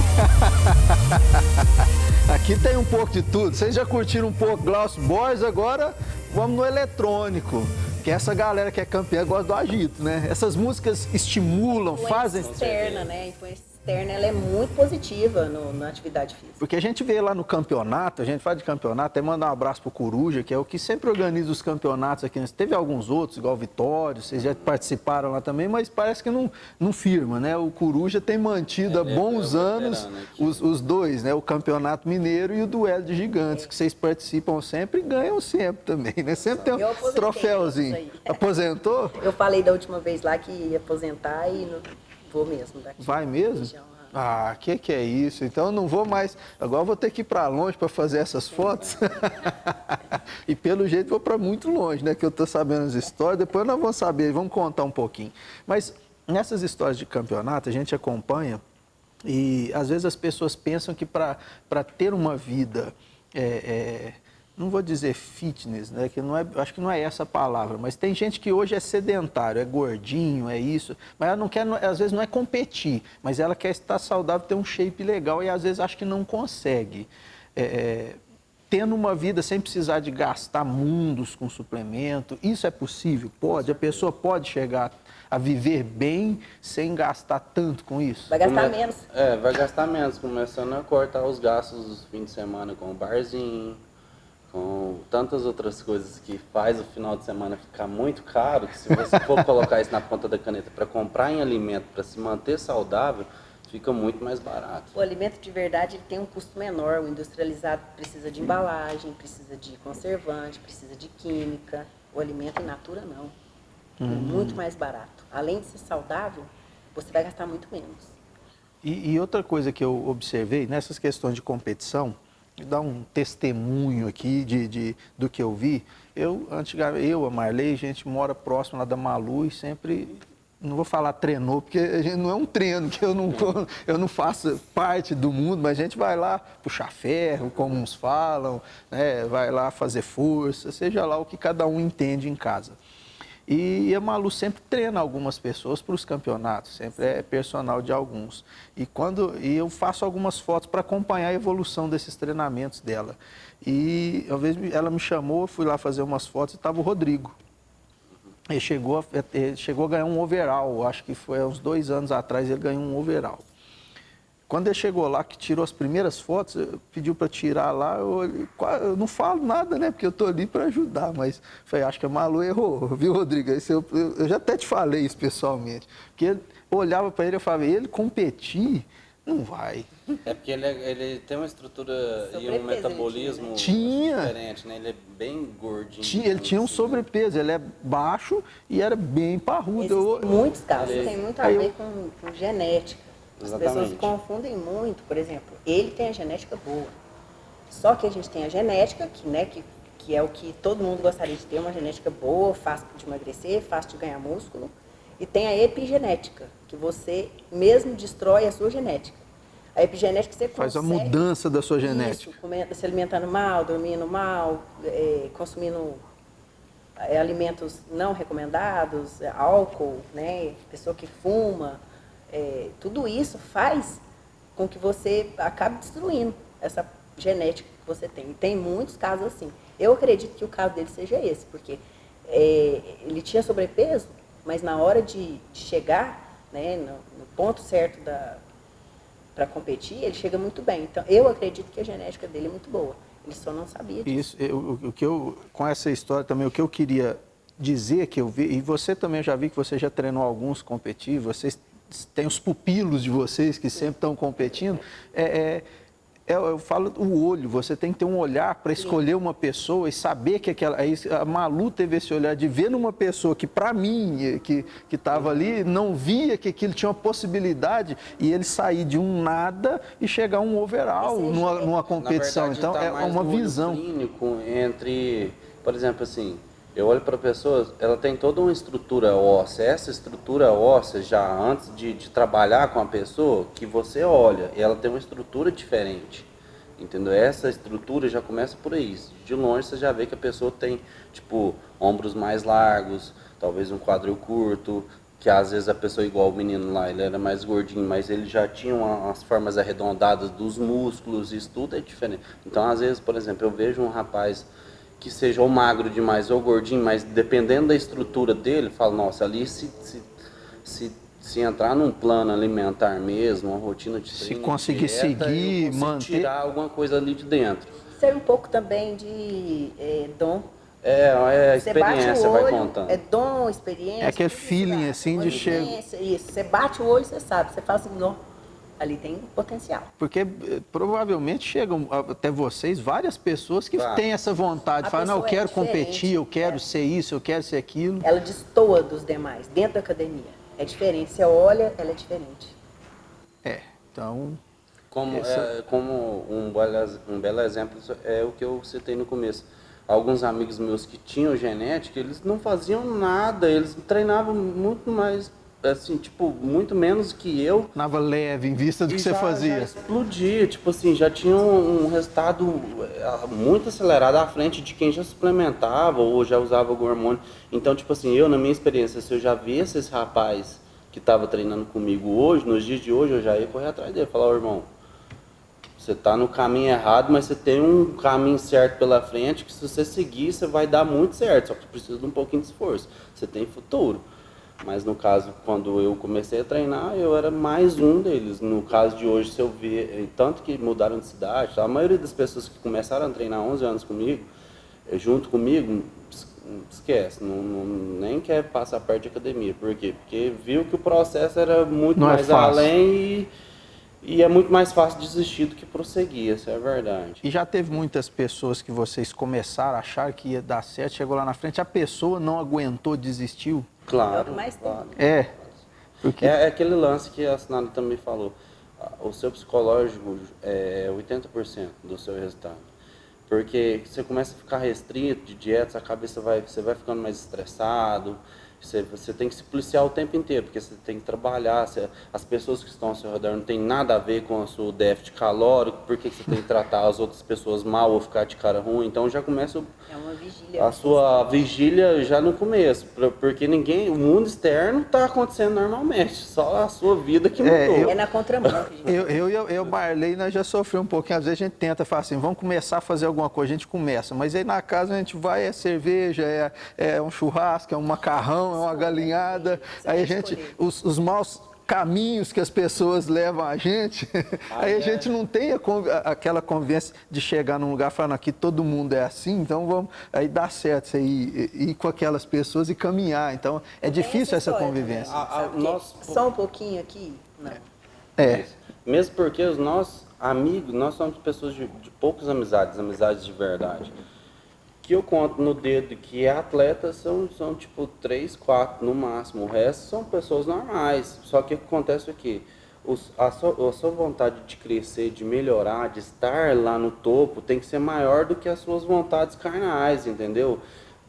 B: Aqui tem um pouco de tudo. Vocês já curtiram um pouco Glaucio Borges, agora vamos no eletrônico. Que essa galera que é campeã gosta do agito, né? Essas músicas estimulam, fazem...
D: externa, né? A influência externa, ela é muito positiva na atividade física.
B: Porque a gente vê lá no campeonato, a gente fala de campeonato, até mandar um abraço pro Coruja, que é o que sempre organiza os campeonatos aqui. Teve alguns outros, igual o Vitório, vocês já participaram lá também, mas parece que não firma, né? O Coruja tem mantido há bons anos os dois, né? O Campeonato Mineiro e o Duelo de Gigantes, que vocês participam sempre e ganham sempre também, né? Sempre tem um troféuzinho. Aposentou?
D: Eu falei da última vez lá que ia aposentar e não vou mesmo daqui.
B: Vai mesmo? Ah, que é isso? Então eu não vou mais. Agora eu vou ter que ir para longe para fazer essas fotos. E pelo jeito vou para muito longe, né? Que eu tô sabendo as histórias. Depois nós vamos saber, vamos contar um pouquinho. Mas nessas histórias de campeonato a gente acompanha e às vezes as pessoas pensam que para ter uma vida não vou dizer fitness, né? Que não é, acho que não é essa a palavra, mas tem gente que hoje é sedentário, é gordinho, é isso, mas ela não quer, às vezes não é competir, mas ela quer estar saudável, ter um shape legal e às vezes acho que não consegue. Tendo uma vida sem precisar de gastar mundos com suplemento, isso é possível? Pode? A pessoa pode chegar a viver bem sem gastar tanto com isso?
D: Vai gastar menos.
E: Vai gastar menos, começando a cortar os gastos dos fins de semana com o barzinho, com tantas outras coisas que faz o final de semana ficar muito caro, que se você for colocar isso na ponta da caneta para comprar em alimento, para se manter saudável, fica muito mais barato.
D: O alimento de verdade ele tem um custo menor, o industrializado precisa de embalagem, precisa de conservante, precisa de química. O alimento in natura não, é muito mais barato. Além de ser saudável, você vai gastar muito menos.
B: E outra coisa que eu observei, nessas questões de competição, dar um testemunho aqui do que eu vi. Antigamente, a Marley, a gente mora próximo lá da Malu e sempre, não vou falar treinou, porque a gente não é um treino, que eu não faço parte do mundo, mas a gente vai lá puxar ferro, como uns falam, né? Vai lá fazer força, seja lá o que cada um entende em casa. E a Malu sempre treina algumas pessoas para os campeonatos, sempre é personal de alguns. E eu faço algumas fotos para acompanhar a evolução desses treinamentos dela. E uma vez ela me chamou, fui lá fazer umas fotos e estava o Rodrigo. Ele chegou a ganhar um overall, acho que foi há uns 2 anos atrás ele ganhou um overall. Quando ele chegou lá, que tirou as primeiras fotos, pediu para tirar lá, eu não falo nada, né? Porque eu estou ali para ajudar, mas falei, acho que a Malu errou, viu, Rodrigo? Eu já até te falei isso pessoalmente. Porque eu olhava para ele e falava, ele competir, não vai.
E: É porque ele tem uma estrutura e um metabolismo diferente, né? Ele é bem gordinho.
B: Ele tinha um sobrepeso, ele é baixo e era bem parrudo.
D: Existem muitos casos, tem muito a ver com genética. As
E: Exatamente.
D: pessoas confundem muito, por exemplo, ele tem a genética boa. Só que a gente tem a genética, que é o que todo mundo gostaria de ter, uma genética boa, fácil de emagrecer, fácil de ganhar músculo. E tem a epigenética, que você mesmo destrói a sua genética. A epigenética você
B: Faz a
D: consegue,
B: mudança da sua genética.
D: Isso, se alimentando mal, dormindo mal, consumindo alimentos não recomendados, álcool, né? Pessoa que fuma, tudo isso faz com que você acabe destruindo essa genética que você tem. E tem muitos casos assim. Eu acredito que o caso dele seja esse, porque ele tinha sobrepeso, mas na hora de chegar, né, no ponto certo para competir, ele chega muito bem. Então, eu acredito que a genética dele é muito boa. Ele só não sabia disso.
B: Isso, com essa história também, o que eu queria dizer que eu vi, e você também, eu já vi que você já treinou alguns competir, vocês têm os pupilos de vocês que sempre estão competindo, eu falo o olho, você tem que ter um olhar para escolher uma pessoa e saber que a Malu teve esse olhar de ver numa pessoa que para mim, que estava ali, não via que aquilo tinha uma possibilidade e ele sair de um nada e chegar a um overall numa competição.
E: Verdade,
B: então
E: tá
B: é
E: mais
B: uma
E: no olho
B: visão.
E: clínico entre, por exemplo, assim, eu olho para a pessoa, ela tem toda uma estrutura óssea. Essa estrutura óssea, já antes de trabalhar com a pessoa, que você olha, ela tem uma estrutura diferente, entendeu? Essa estrutura já começa por aí. De longe você já vê que a pessoa tem, tipo, ombros mais largos, talvez um quadril curto, que às vezes a pessoa, igual o menino lá, ele era mais gordinho, mas ele já tinha as formas arredondadas dos músculos, isso tudo é diferente. Então, às vezes, por exemplo, eu vejo um rapaz que seja ou magro demais ou gordinho, mas dependendo da estrutura dele, eu falo, nossa, ali se entrar num plano alimentar mesmo, uma rotina de treino,
B: se conseguir
E: dieta,
B: seguir, manter,
E: tirar alguma coisa ali de dentro.
D: Isso é um pouco também de dom.
E: A experiência vai contando.
D: É dom, experiência.
B: É aquele feeling assim de chegar.
D: Isso, você bate o olho, você sabe, você fala assim, não, ali tem potencial.
B: Porque provavelmente chegam até vocês várias pessoas que têm essa vontade, falam, não, eu quero competir, eu quero ser isso, eu quero ser aquilo.
D: Ela destoa dos demais, dentro da academia. É diferente, você olha, ela é diferente.
B: Então...
E: Como um belo exemplo é o que eu citei no começo. Alguns amigos meus que tinham genética, eles não faziam nada, eles treinavam muito mais, assim, tipo, muito menos que eu.
B: Treinava leve em vista do que você fazia.
E: Já explodia, tipo assim, já tinha um resultado muito acelerado à frente de quem já suplementava ou já usava algum hormônio. Então, tipo assim, eu, na minha experiência, se eu já vi esse rapaz que estava treinando comigo hoje, nos dias de hoje, eu já ia correr atrás dele, falar, irmão, você está no caminho errado, mas você tem um caminho certo pela frente que se você seguir, você vai dar muito certo, só que precisa de um pouquinho de esforço. Você tem futuro. Mas no caso, quando eu comecei a treinar, eu era mais um deles. No caso de hoje, se eu ver, tanto que mudaram de cidade, a maioria das pessoas que começaram a treinar 11 anos comigo, junto comigo, esquece, nem quer passar perto de academia. Por quê? Porque viu que o processo era muito mais além e é muito mais fácil desistir do que prosseguir, essa é a verdade.
B: E já teve muitas pessoas que vocês começaram a achar que ia dar certo, chegou lá na frente, a pessoa não aguentou, desistiu?
E: Claro,
D: claro.
B: Porque...
E: É aquele lance que a Sinara também falou. O seu psicológico é 80% do seu resultado. Porque você começa a ficar restrito de dieta, a cabeça você vai ficando mais estressado. Você tem que se policiar o tempo inteiro, porque você tem que trabalhar. As pessoas que estão ao seu redor não tem nada a ver com o seu déficit calórico, porque você tem que tratar as outras pessoas mal ou ficar de cara ruim. Então já começa
D: uma vigília,
E: a sua vigília já no começo, porque o mundo externo está acontecendo normalmente, só a sua vida que mudou.
D: É na contramão.
B: Eu Marley, nós já sofremos um pouquinho. Às vezes a gente tenta falar assim, vamos começar a fazer alguma coisa, a gente começa, mas aí na casa a gente vai, é cerveja, é um churrasco, é um macarrão, é uma galinhada, aí a gente, os maus caminhos que as pessoas levam a gente, aí a gente não tem aquela convivência de chegar num lugar falando aqui todo mundo é assim, então vamos, aí dá certo você ir com aquelas pessoas e caminhar, então é difícil essa convivência.
D: Só um pouquinho aqui, não.
E: Mesmo porque os nossos amigos, nós somos pessoas de poucas amizades de verdade. Que eu conto no dedo que atletas são tipo 3, 4 no máximo, o resto são pessoas normais. Só que o que acontece aqui, a sua vontade de crescer, de melhorar, de estar lá no topo, tem que ser maior do que as suas vontades carnais, entendeu?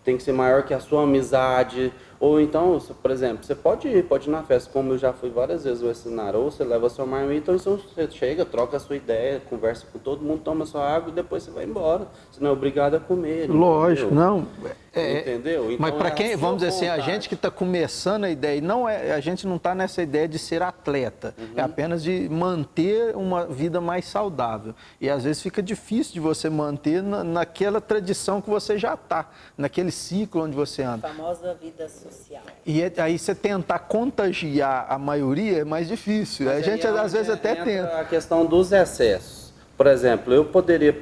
E: Tem que ser maior que a sua amizade, Ou então, por exemplo, você pode ir na festa, como eu já fui várias vezes ao cenário, ou você leva sua marmita, ou então você chega, troca a sua ideia, conversa com todo mundo, toma sua água e depois você vai embora. Você não é obrigado a comer.
B: Lógico,
E: entendeu?
B: não.
E: Entendeu? Então,
B: mas para quem, vamos dizer assim,
E: vontade.
B: a gente que está começando a ideia, a gente não está nessa ideia de ser atleta, é apenas de manter uma vida mais saudável. E às vezes fica difícil de você manter naquela tradição que você já está, naquele ciclo onde você anda.
D: A famosa vida social.
B: E aí você tentar contagiar a maioria é mais difícil.
E: Mas
B: a gente
E: aí é
B: às vezes
E: onde
B: até
E: entra
B: tenta.
E: a questão dos excessos. Por exemplo, eu poderia,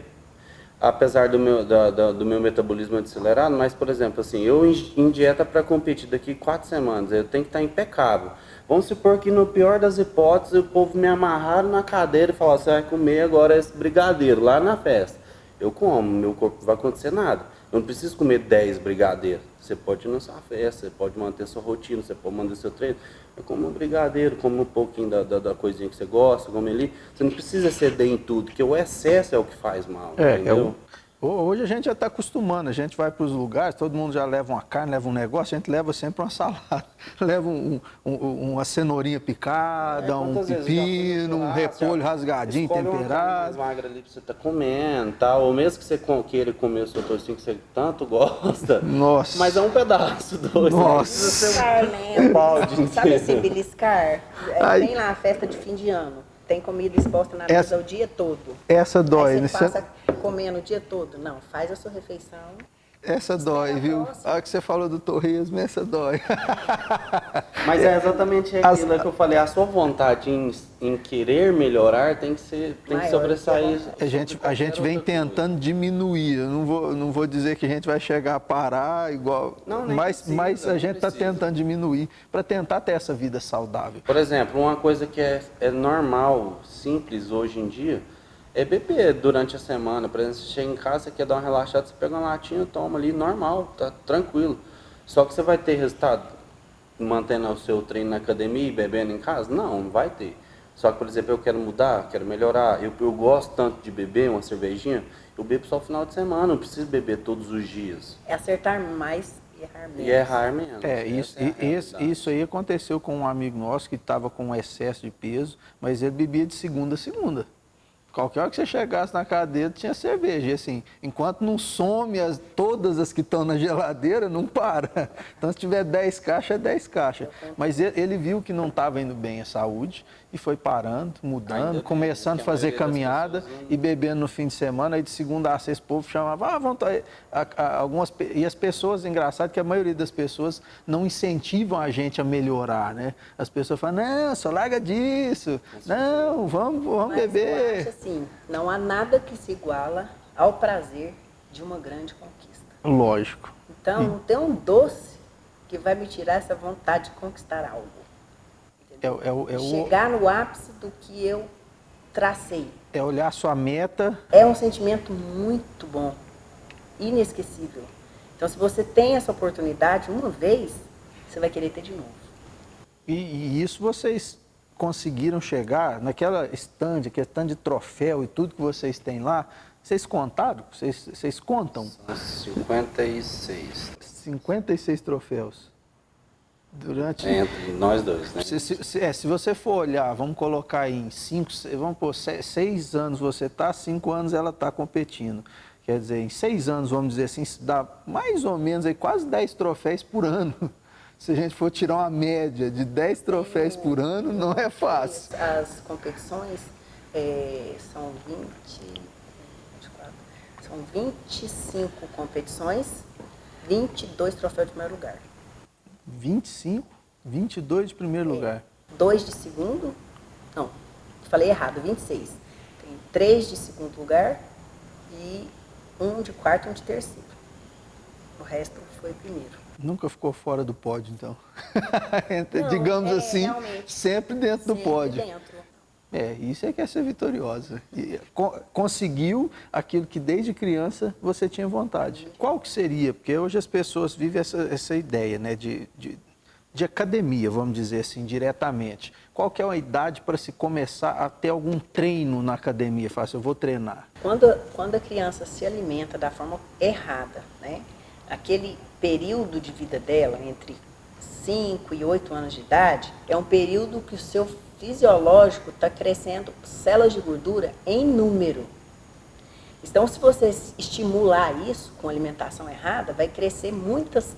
E: apesar do meu metabolismo acelerado, mas, por exemplo, assim, eu em dieta para competir daqui 4 semanas, eu tenho que estar impecável. Vamos supor que no pior das hipóteses, o povo me amarraram na cadeira e falaram, você vai comer agora esse brigadeiro lá na festa. Eu como, meu corpo não vai acontecer nada. Eu não preciso comer 10 brigadeiros. Você pode ir na sua festa, você pode manter sua rotina, você pode manter seu treino. Eu como um brigadeiro, como um pouquinho da coisinha que você gosta, como ali. Você não precisa ceder em tudo, porque o excesso é o que faz mal, entendeu?
B: Hoje a gente já está acostumando, a gente vai para os lugares, todo mundo já leva uma carne, leva um negócio, a gente leva sempre uma salada, leva uma cenourinha picada, um pepino, um repolho rasgadinho, temperado.
E: Mais magra ali que você está comendo, tal, ou mesmo que você queira comer o seu tocinho que você tanto gosta,
B: Nossa.
E: mas é um pedaço, dois.
B: Nossa.
D: Sabe esse beliscar? Tem lá a festa de fim de ano. Tem comida exposta na mesa o dia todo.
B: Essa dói,
D: aí
B: né?
D: você passa comendo o dia todo. Não, faz a sua refeição.
B: Essa dói, viu? A hora que você falou do torresmo, essa dói.
E: Mas é exatamente aquilo que eu falei, a sua vontade em querer melhorar tem que sobressair.
B: A gente vem tentando diminuir. Eu não vou dizer que a gente vai chegar a parar igual. Mas a gente está tentando diminuir para tentar ter essa vida saudável.
E: Por exemplo, uma coisa que é normal, simples hoje em dia, é beber durante a semana. Por exemplo, você chega em casa, você quer dar uma relaxada, você pega uma latinha, toma ali, normal, tá tranquilo. Só que você vai ter resultado mantendo o seu treino na academia e bebendo em casa? Não vai ter. Só que, por exemplo, eu quero mudar, quero melhorar, eu gosto tanto de beber uma cervejinha, eu bebo só no final de semana, não preciso beber todos os dias.
D: É acertar mais e errar menos.
E: E errar menos.
B: Isso aí aconteceu com um amigo nosso que estava com excesso de peso, mas ele bebia de segunda a segunda. Qualquer hora que você chegasse na cadeira, tinha cerveja. E assim, enquanto não some todas as que estão na geladeira, não para. Então, se tiver 10 caixas, é 10 caixas. Mas ele viu que não estava indo bem a saúde e foi parando, mudando, começando a fazer caminhada e bebendo no fim de semana. Aí, de segunda a sexta, o povo chamava, e as pessoas, engraçado que a maioria das pessoas não incentivam a gente a melhorar, né? As pessoas falam, não, só larga disso, não, vamos beber.
D: Eu acho assim, não há nada que se iguala ao prazer de uma grande conquista.
B: Lógico.
D: Então, não tem um doce que vai me tirar essa vontade de conquistar algo. Chegar no ápice do que eu tracei.
B: É olhar a sua meta.
D: É um sentimento muito bom, inesquecível. Então, se você tem essa oportunidade uma vez, você vai querer ter de novo.
B: E isso vocês conseguiram chegar naquela stand, aquele stand de troféu e tudo que vocês têm lá, vocês contaram? Vocês contam?
E: São 56.
B: 56 troféus.
E: Entre nós dois, né?
B: Se você for olhar, vamos colocar aí em 6 anos você está, 5 anos ela está competindo. Quer dizer, em 6 anos, vamos dizer assim, dá mais ou menos aí, quase 10 troféus por ano. Se a gente for tirar uma média de 10 troféus por ano, não é fácil.
D: As competições são 25 competições, 22 troféus de primeiro lugar.
B: 25, 22 de primeiro lugar.
D: 2 de segundo, não, falei errado, 26. Tem 3 de segundo lugar e 1 de quarto e 1 de terceiro. O resto foi primeiro.
B: Nunca ficou fora do pódio, então. Digamos assim, sempre dentro do pódio.
D: Dentro.
B: Isso é que é ser vitoriosa. E conseguiu aquilo que desde criança você tinha vontade. Qual que seria? Porque hoje as pessoas vivem essa ideia, né, de academia, vamos dizer assim, diretamente. Qual que é a idade para se começar a ter algum treino na academia? Fala assim, eu vou treinar.
D: Quando a criança se alimenta da forma errada, né, aquele período de vida dela, entre 5 e 8 anos de idade, é um período que o seu fisiológico está crescendo células de gordura em número. Então, se você estimular isso com alimentação errada, vai crescer muitas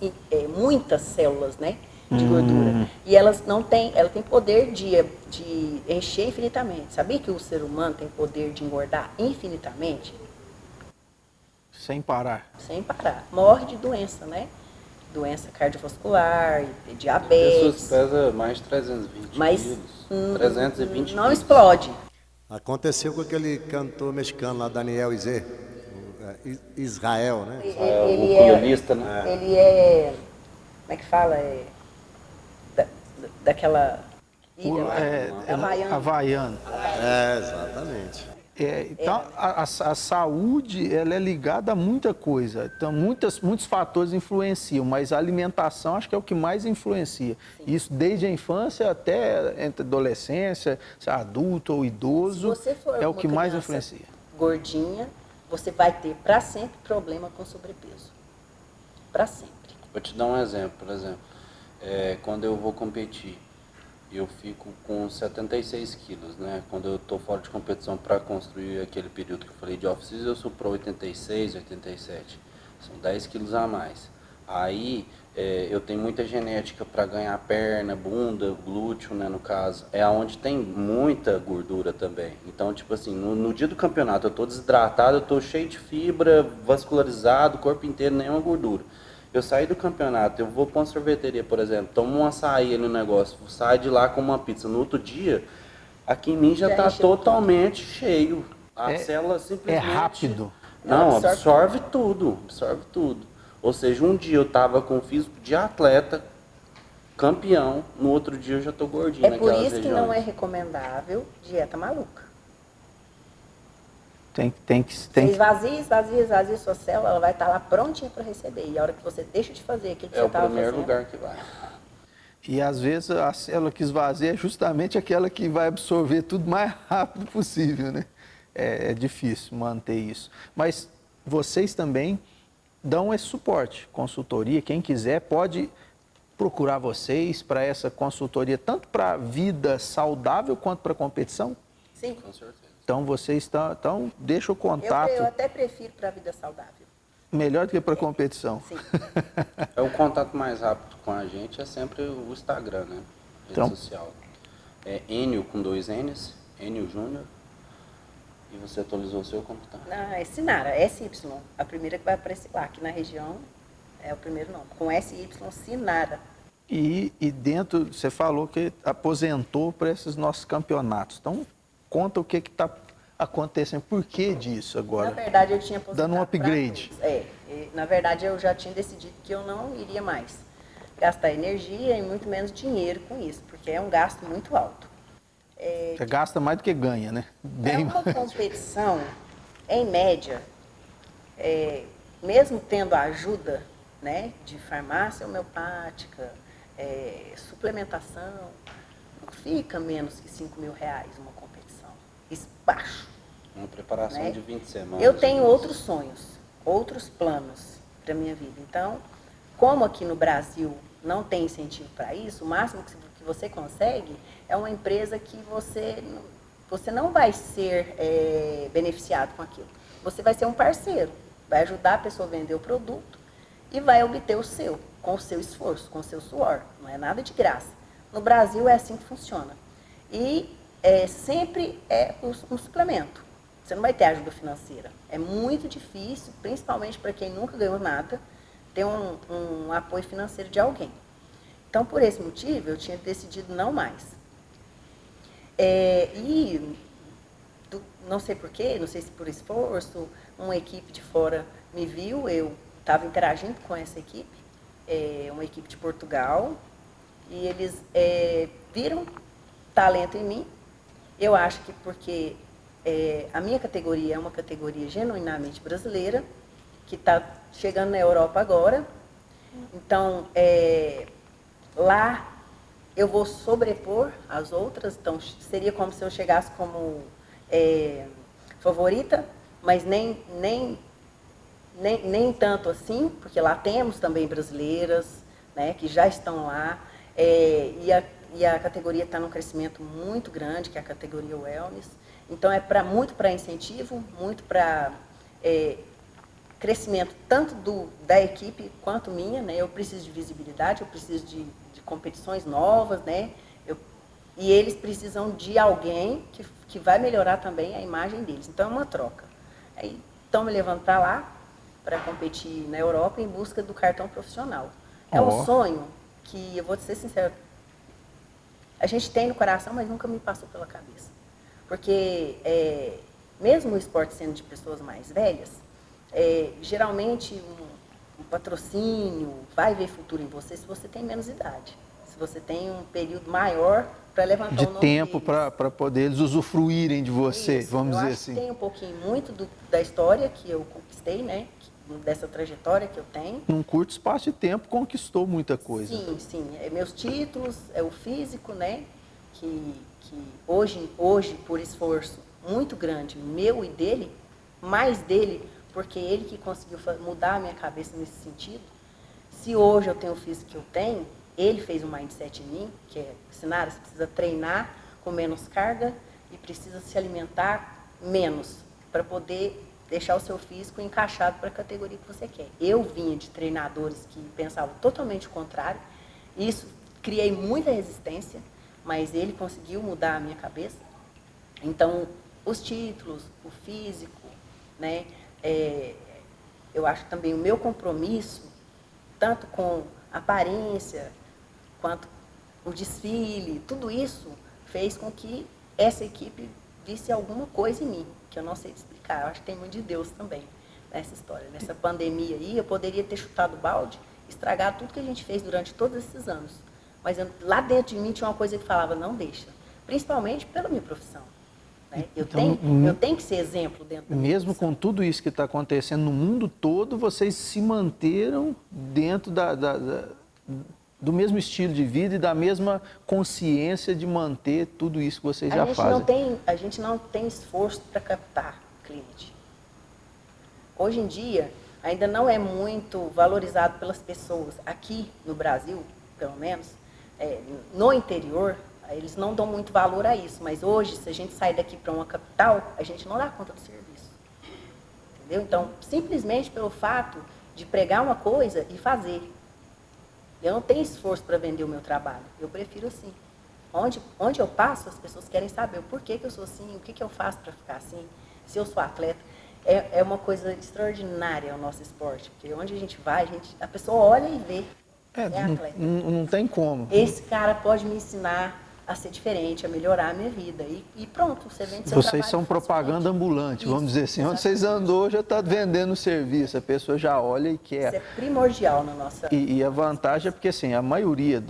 D: células, né, de gordura. E elas não têm, ela tem poder de encher infinitamente. Sabia que o ser humano tem poder de engordar infinitamente?
B: Sem parar.
D: Sem parar. Morre de doença, né? Doença cardiovascular, diabetes.
E: Pessoas pesam mais de 320
D: Mas
E: quilos. 320
D: não
E: quilos.
D: explode.
A: Aconteceu com aquele cantor mexicano lá, Daniel Izé, Israel, né?
E: O ukulelista, né?
D: Ele é, como é que fala? Daquela ilha lá,
B: Havaiano.
A: Exatamente.
B: Então, a saúde ela é ligada a muita coisa. Então, muitos fatores influenciam, mas a alimentação acho que é o que mais influencia. Sim. Isso desde a infância até entre adolescência, se é adulto ou idoso, é o que mais influencia.
D: Gordinha, você vai ter para sempre problema com sobrepeso. Para sempre.
E: Vou te dar um exemplo, por exemplo. Quando eu vou competir, eu fico com 76 quilos, né? Quando eu estou fora de competição para construir aquele período que eu falei de off-season, eu sou para 86, 87. São 10 quilos a mais. Aí eu tenho muita genética para ganhar perna, bunda, glúteo, né? No caso. É onde tem muita gordura também. Então, tipo assim, no dia do campeonato eu estou desidratado, eu estou cheio de fibra, vascularizado, corpo inteiro, nenhuma gordura. Eu saí do campeonato, eu vou para uma sorveteria, por exemplo, tomo um açaí ali no negócio, saio de lá com uma pizza. No outro dia, aqui em mim já está totalmente cheio. A célula simplesmente...
B: É rápido.
E: Não, absorve tudo. Ou seja, um dia eu estava com físico de atleta, campeão, no outro dia eu já estou gordinho naquelas regiões.
D: É por isso que não é recomendável dieta maluca. Você esvazia sua célula, ela vai estar lá prontinha para receber. E a hora que você deixa de fazer aquilo que você estava fazendo...
E: É o primeiro lugar que vai.
B: E às vezes a célula que esvazia é justamente aquela que vai absorver tudo mais rápido possível, né? É difícil manter isso. Mas vocês também dão esse suporte, consultoria. Quem quiser pode procurar vocês para essa consultoria, tanto para vida saudável quanto para competição?
D: Sim.
E: Com certeza.
B: Então, vocês estão, deixa o contato.
D: Eu até prefiro para a vida saudável.
B: Melhor do que para competição.
D: Sim.
E: O contato mais rápido com a gente é sempre o Instagram, né? Rede social. É Enio com 2 N's, Enio Júnior. E você atualizou o seu computador?
D: Não, é Sinara, SY. A primeira que vai aparecer lá, aqui na região, é o primeiro nome. Com SY, Sinara.
B: E dentro, você falou que aposentou para esses nossos campeonatos. Então, conta o que está acontecendo, por que disso agora?
D: Na verdade, eu tinha aposentado.
B: Dando um upgrade.
D: Na verdade, eu já tinha decidido que eu não iria mais gastar energia e muito menos dinheiro com isso, porque é um gasto muito alto.
B: Você gasta mais do que ganha, né? Bem
D: uma
B: mais.
D: competição, em média, mesmo tendo a ajuda, né, de farmácia homeopática, suplementação, não fica menos que R$5.000 uma competição. Baixo.
E: Uma preparação, né, de 20 semanas.
D: Eu tenho outros sonhos, outros planos para a minha vida. Então, como aqui no Brasil não tem incentivo para isso, o máximo que você consegue é uma empresa que você não vai ser beneficiado com aquilo. Você vai ser um parceiro, vai ajudar a pessoa a vender o produto e vai obter o seu, com o seu esforço, com o seu suor. Não é nada de graça. No Brasil é assim que funciona. E sempre é um suplemento. Você não vai ter ajuda financeira. É muito difícil, principalmente para quem nunca ganhou nada, ter um apoio financeiro de alguém. Então, por esse motivo, eu tinha decidido não mais. Não sei porquê, não sei se por esforço, uma equipe de fora me viu, eu estava interagindo com essa equipe, uma equipe de Portugal, e eles viram talento em mim. Eu acho que porque a minha categoria é uma categoria genuinamente brasileira, que está chegando na Europa agora. Então, lá eu vou sobrepor as outras, então seria como se eu chegasse como favorita, mas nem tanto assim, porque lá temos também brasileiras, né, que já estão lá. E a categoria está num crescimento muito grande, que é a categoria Wellness. Então, é muito para incentivo, muito para crescimento tanto da equipe quanto minha, né? Eu preciso de visibilidade, eu preciso de competições novas, né? E eles precisam de alguém que vai melhorar também a imagem deles. Então, é uma troca. Aí, estão me levando para lá, para competir na Europa em busca do cartão profissional. É um sonho que, eu vou te ser sincero, a gente tem no coração, mas nunca me passou pela cabeça. Porque, mesmo o esporte sendo de pessoas mais velhas, geralmente um patrocínio vai ver futuro em você se você tem menos idade. Se você tem um período maior para levantar
B: de
D: o nome
B: tempo
D: deles.
B: para poder eles usufruírem de você,
D: Isso,
B: vamos dizer
D: eu acho
B: assim.
D: que tem um pouquinho muito da história que eu conquistei, né? Dessa trajetória que eu tenho.
B: Num curto espaço de tempo conquistou muita coisa.
D: Sim, sim. Meus títulos, o físico, né? Que hoje, por esforço muito grande, meu e dele, mais dele, porque ele que conseguiu mudar a minha cabeça nesse sentido. Se hoje eu tenho o físico que eu tenho, ele fez um mindset em mim, que é, Sinara, você precisa treinar com menos carga e precisa se alimentar menos, para poder deixar o seu físico encaixado para a categoria que você quer. Eu vinha de treinadores que pensavam totalmente o contrário, isso criei muita resistência, mas ele conseguiu mudar a minha cabeça. Então, os títulos, o físico, né, eu acho também o meu compromisso, tanto com a aparência, quanto o desfile, tudo isso fez com que essa equipe visse alguma coisa em mim, que eu não sei explicar. Eu acho que tem muito de Deus também nessa história. Nessa pandemia aí, eu poderia ter chutado o balde, estragado tudo que a gente fez durante todos esses anos. Mas lá dentro de mim tinha uma coisa que falava, não deixa. Principalmente pela minha profissão. Né? Eu tenho que ser exemplo dentro da minha
B: Mesmo
D: profissão.
B: com tudo isso que está acontecendo no mundo todo, vocês se manteram dentro do mesmo estilo de vida e da mesma consciência de manter tudo isso que vocês já fazem.
D: A gente não tem esforço para captar cliente. Hoje em dia, ainda não é muito valorizado pelas pessoas. Aqui no Brasil, pelo menos, no interior, eles não dão muito valor a isso. Mas hoje, se a gente sair daqui para uma capital, a gente não dá conta do serviço. Entendeu? Então, simplesmente pelo fato de pregar uma coisa e fazer. Eu não tenho esforço para vender o meu trabalho. Eu prefiro assim. Onde eu passo, as pessoas querem saber o porquê que eu sou assim, o que eu faço para ficar assim, se eu sou atleta. É uma coisa extraordinária o nosso esporte, porque onde a gente vai, a pessoa olha e vê. É atleta.
B: Não tem como.
D: Esse cara pode me ensinar a ser diferente, a melhorar a minha vida. E pronto, você vende seu trabalho.
B: Vocês são propaganda ambulante, vamos dizer assim.
D: Exatamente.
B: Onde vocês andou, já está vendendo o serviço. A pessoa já olha e quer.
D: Isso é primordial na nossa...
B: E a vantagem é porque, assim, a maioria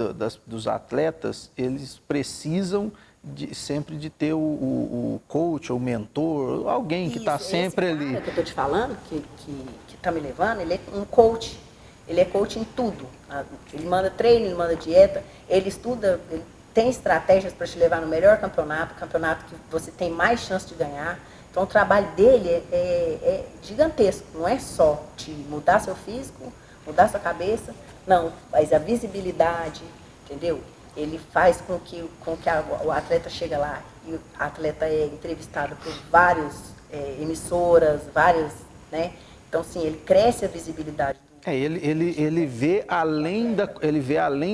B: dos atletas, eles precisam sempre de ter o coach, o mentor, alguém que está sempre
D: esse
B: ali.
D: cara que eu estou te falando, que está me levando, ele é um coach. Ele é coach em tudo. Ele manda treino, ele manda dieta, ele estuda... Ele tem estratégias para te levar no melhor campeonato que você tem mais chance de ganhar. Então, o trabalho dele é gigantesco. Não é só te mudar seu físico, mudar sua cabeça. Não, mas a visibilidade, entendeu? Ele faz com que o atleta chega lá e o atleta é entrevistado por várias emissoras, né? Então, sim, ele cresce a visibilidade.
B: Ele vê além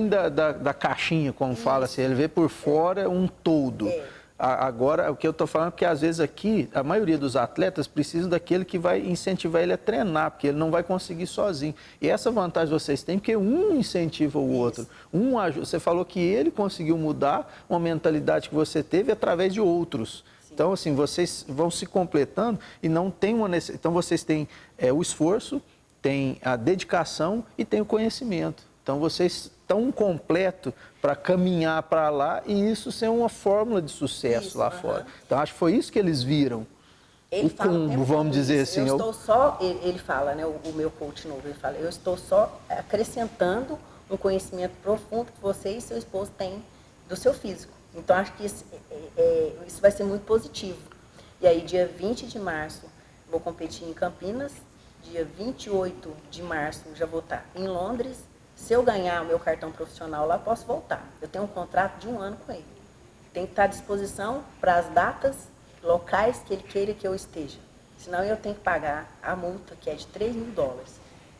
B: da caixinha, como fala assim, ele vê por fora um todo. Agora, o que eu estou falando é que às vezes aqui, a maioria dos atletas precisam daquele que vai incentivar ele a treinar, porque ele não vai conseguir sozinho. E essa vantagem vocês têm, porque um incentiva o outro. Você falou que ele conseguiu mudar uma mentalidade que você teve através de outros. Sim. Então, assim, vocês vão se completando e não tem uma necessidade. Então, vocês têm o esforço, tem a dedicação e tem o conhecimento. Então, vocês estão completo para caminhar para lá e isso ser uma fórmula de sucesso lá fora. Então, acho que foi isso que eles viram.
D: Ele
B: o combo, vamos dizer assim.
D: Ele fala, né, o meu coach novo, ele fala, eu estou só acrescentando um conhecimento profundo que você e seu esposo têm do seu físico. Então, acho que isso vai ser muito positivo. E aí, dia 20 de março, vou competir em Campinas. Dia 28 de março já vou estar em Londres Se eu ganhar o meu cartão profissional lá, eu posso voltar. Eu tenho um contrato de 1 ano com ele. Tem que estar à disposição para as datas, locais que ele queira que eu esteja. Senão eu tenho que pagar a multa, que é de $3.000.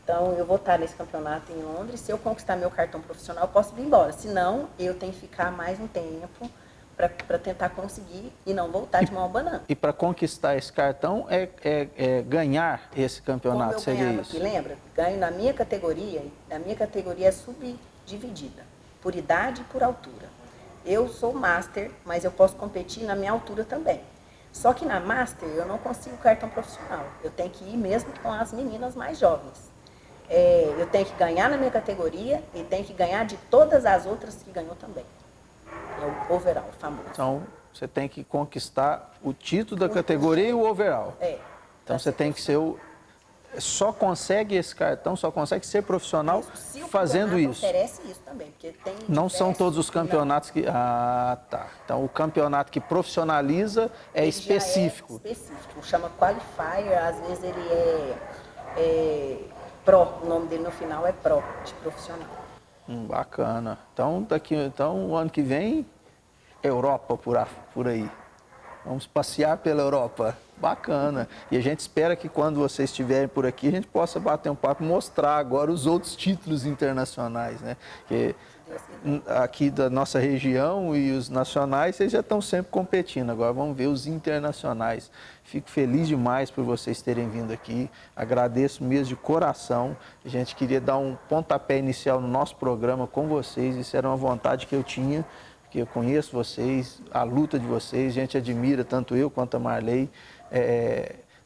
D: Então, eu vou estar nesse campeonato em Londres. Se eu conquistar meu cartão profissional, eu posso vir embora. Senão, eu tenho que ficar mais um tempo para tentar conseguir e não voltar de mão abanando.
B: E para conquistar esse cartão é ganhar esse campeonato,
D: Como eu
B: seria
D: ganhava
B: isso?
D: aqui, lembra? Ganho na minha categoria é subdividida, por idade e por altura. Eu sou master, mas eu posso competir na minha altura também. Só que na master eu não consigo cartão profissional. Eu tenho que ir mesmo com as meninas mais jovens. Eu tenho que ganhar na minha categoria e tenho que ganhar de todas as outras que ganhou também. É o overall, famoso.
B: Então, você tem que conquistar o título da categoria e o overall.
D: Pra
B: Então, você
D: ser
B: tem que ser o... Só consegue esse cartão, só consegue ser profissional
D: Se o
B: fazendo
D: campeonato
B: isso.
D: oferece isso também, porque tem
B: Não são
D: diversos
B: todos os campeonatos que... Ah, tá. Então, o campeonato que profissionaliza é
D: ele
B: específico.
D: Já é específico. Chama qualifier, às vezes ele é pro. O nome dele no final é pro, de profissional.
B: Bacana. Então, o ano que vem, Europa por aí. Vamos passear pela Europa. Bacana. E a gente espera que quando vocês estiverem por aqui, a gente possa bater um papo e mostrar agora os outros títulos internacionais, né? Que aqui da nossa região e os nacionais, vocês já estão sempre competindo. Agora vamos ver os internacionais. Fico feliz demais por vocês terem vindo aqui. Agradeço mesmo de coração. A gente queria dar um pontapé inicial no nosso programa com vocês. Isso era uma vontade que eu tinha, porque eu conheço vocês, a luta de vocês, a gente admira tanto eu quanto a Marley.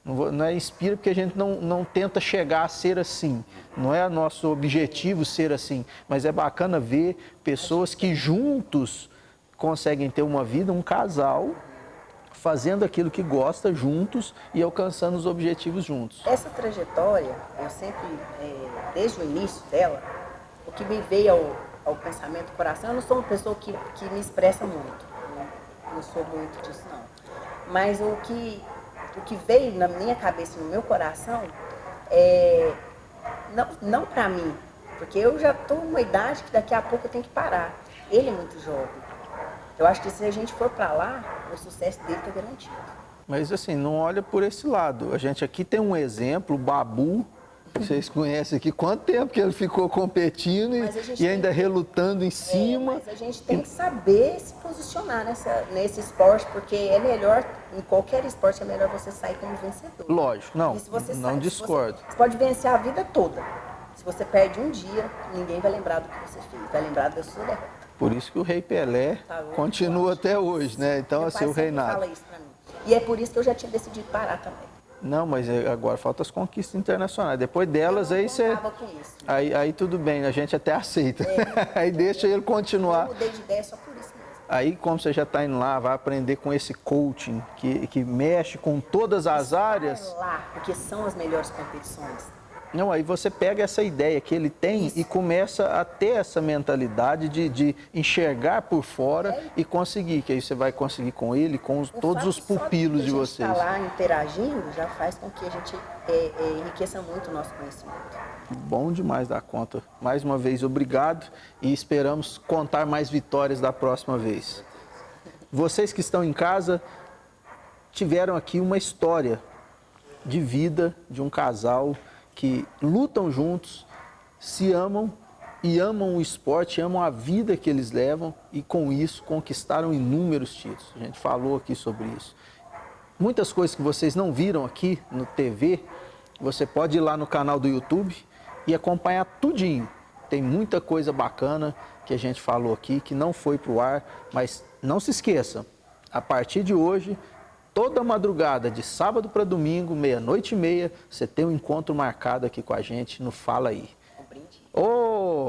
B: Não é inspira porque a gente não tenta chegar a ser assim, não é nosso objetivo ser assim, mas é bacana ver pessoas que juntos conseguem ter uma vida, um casal, fazendo aquilo que gosta juntos e alcançando os objetivos juntos.
D: Essa trajetória, eu sempre, desde o início dela, o que me veio ao pensamento do coração, eu não sou uma pessoa que me expressa muito, não sou muito disso não, mas o que veio na minha cabeça e no meu coração não para mim, porque eu já estou numa idade que daqui a pouco eu tenho que parar. Ele é muito jovem. Eu acho que se a gente for para lá, o sucesso dele está garantido.
B: Mas assim, não olha por esse lado. A gente aqui tem um exemplo, o Babu, que vocês conhecem aqui. Quanto tempo que ele ficou competindo e ainda relutando em cima.
D: Mas a gente tem que saber se posicionar nesse esporte, porque é melhor, em qualquer esporte, é melhor você sair como vencedor.
B: Lógico, não discordo.
D: Você pode vencer a vida toda. Se você perde um dia, ninguém vai lembrar do que você fez, vai lembrar da sua derrota.
B: Por isso que o Rei Pelé continua até hoje, né? Então, assim, o reinado.
D: Fala isso pra mim. E é por isso que eu já tinha decidido parar também.
B: Não, mas agora falta as conquistas internacionais. Depois delas, aí você... Aí tudo bem, a gente até aceita. Aí deixa ele continuar.
D: Eu mudei de ideia só por isso mesmo.
B: Aí, como você já está indo lá, vai aprender com esse coaching que mexe com todas as áreas.
D: Vai lá, porque são as melhores competições.
B: Não, aí você pega essa ideia que ele tem e começa a ter essa mentalidade de enxergar por fora e conseguir, que aí você vai conseguir com ele, com todos os pupilos de vocês.
D: Estar lá interagindo já faz com que a gente enriqueça muito o nosso conhecimento.
B: Bom demais da conta. Mais uma vez, obrigado e esperamos contar mais vitórias da próxima vez. Vocês que estão em casa tiveram aqui uma história de vida de um casal que lutam juntos, se amam e amam o esporte, amam a vida que eles levam e com isso conquistaram inúmeros títulos. A gente falou aqui sobre isso. Muitas coisas que vocês não viram aqui no TV, você pode ir lá no canal do YouTube e acompanhar tudinho. Tem muita coisa bacana que a gente falou aqui, que não foi para o ar, mas não se esqueça, a partir de hoje, toda madrugada, de sábado para domingo, 00:30, você tem um encontro marcado aqui com a gente no Fala Aí.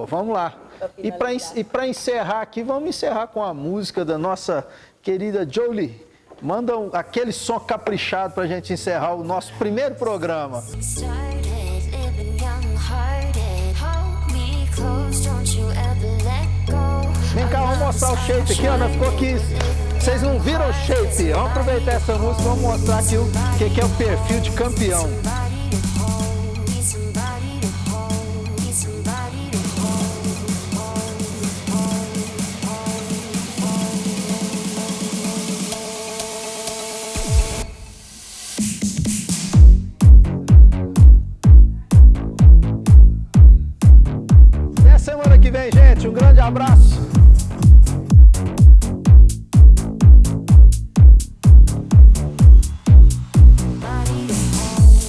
B: Vamos lá. E para encerrar aqui, vamos encerrar com a música da nossa querida Jolie. Manda aquele som caprichado para a gente encerrar o nosso primeiro programa. Vem cá, vamos mostrar o shape aqui, ó. Ficou aqui. Vocês não viram o shape? Vamos aproveitar essa música e vamos mostrar aqui o que é o perfil de campeão. que vem, gente. Um grande abraço.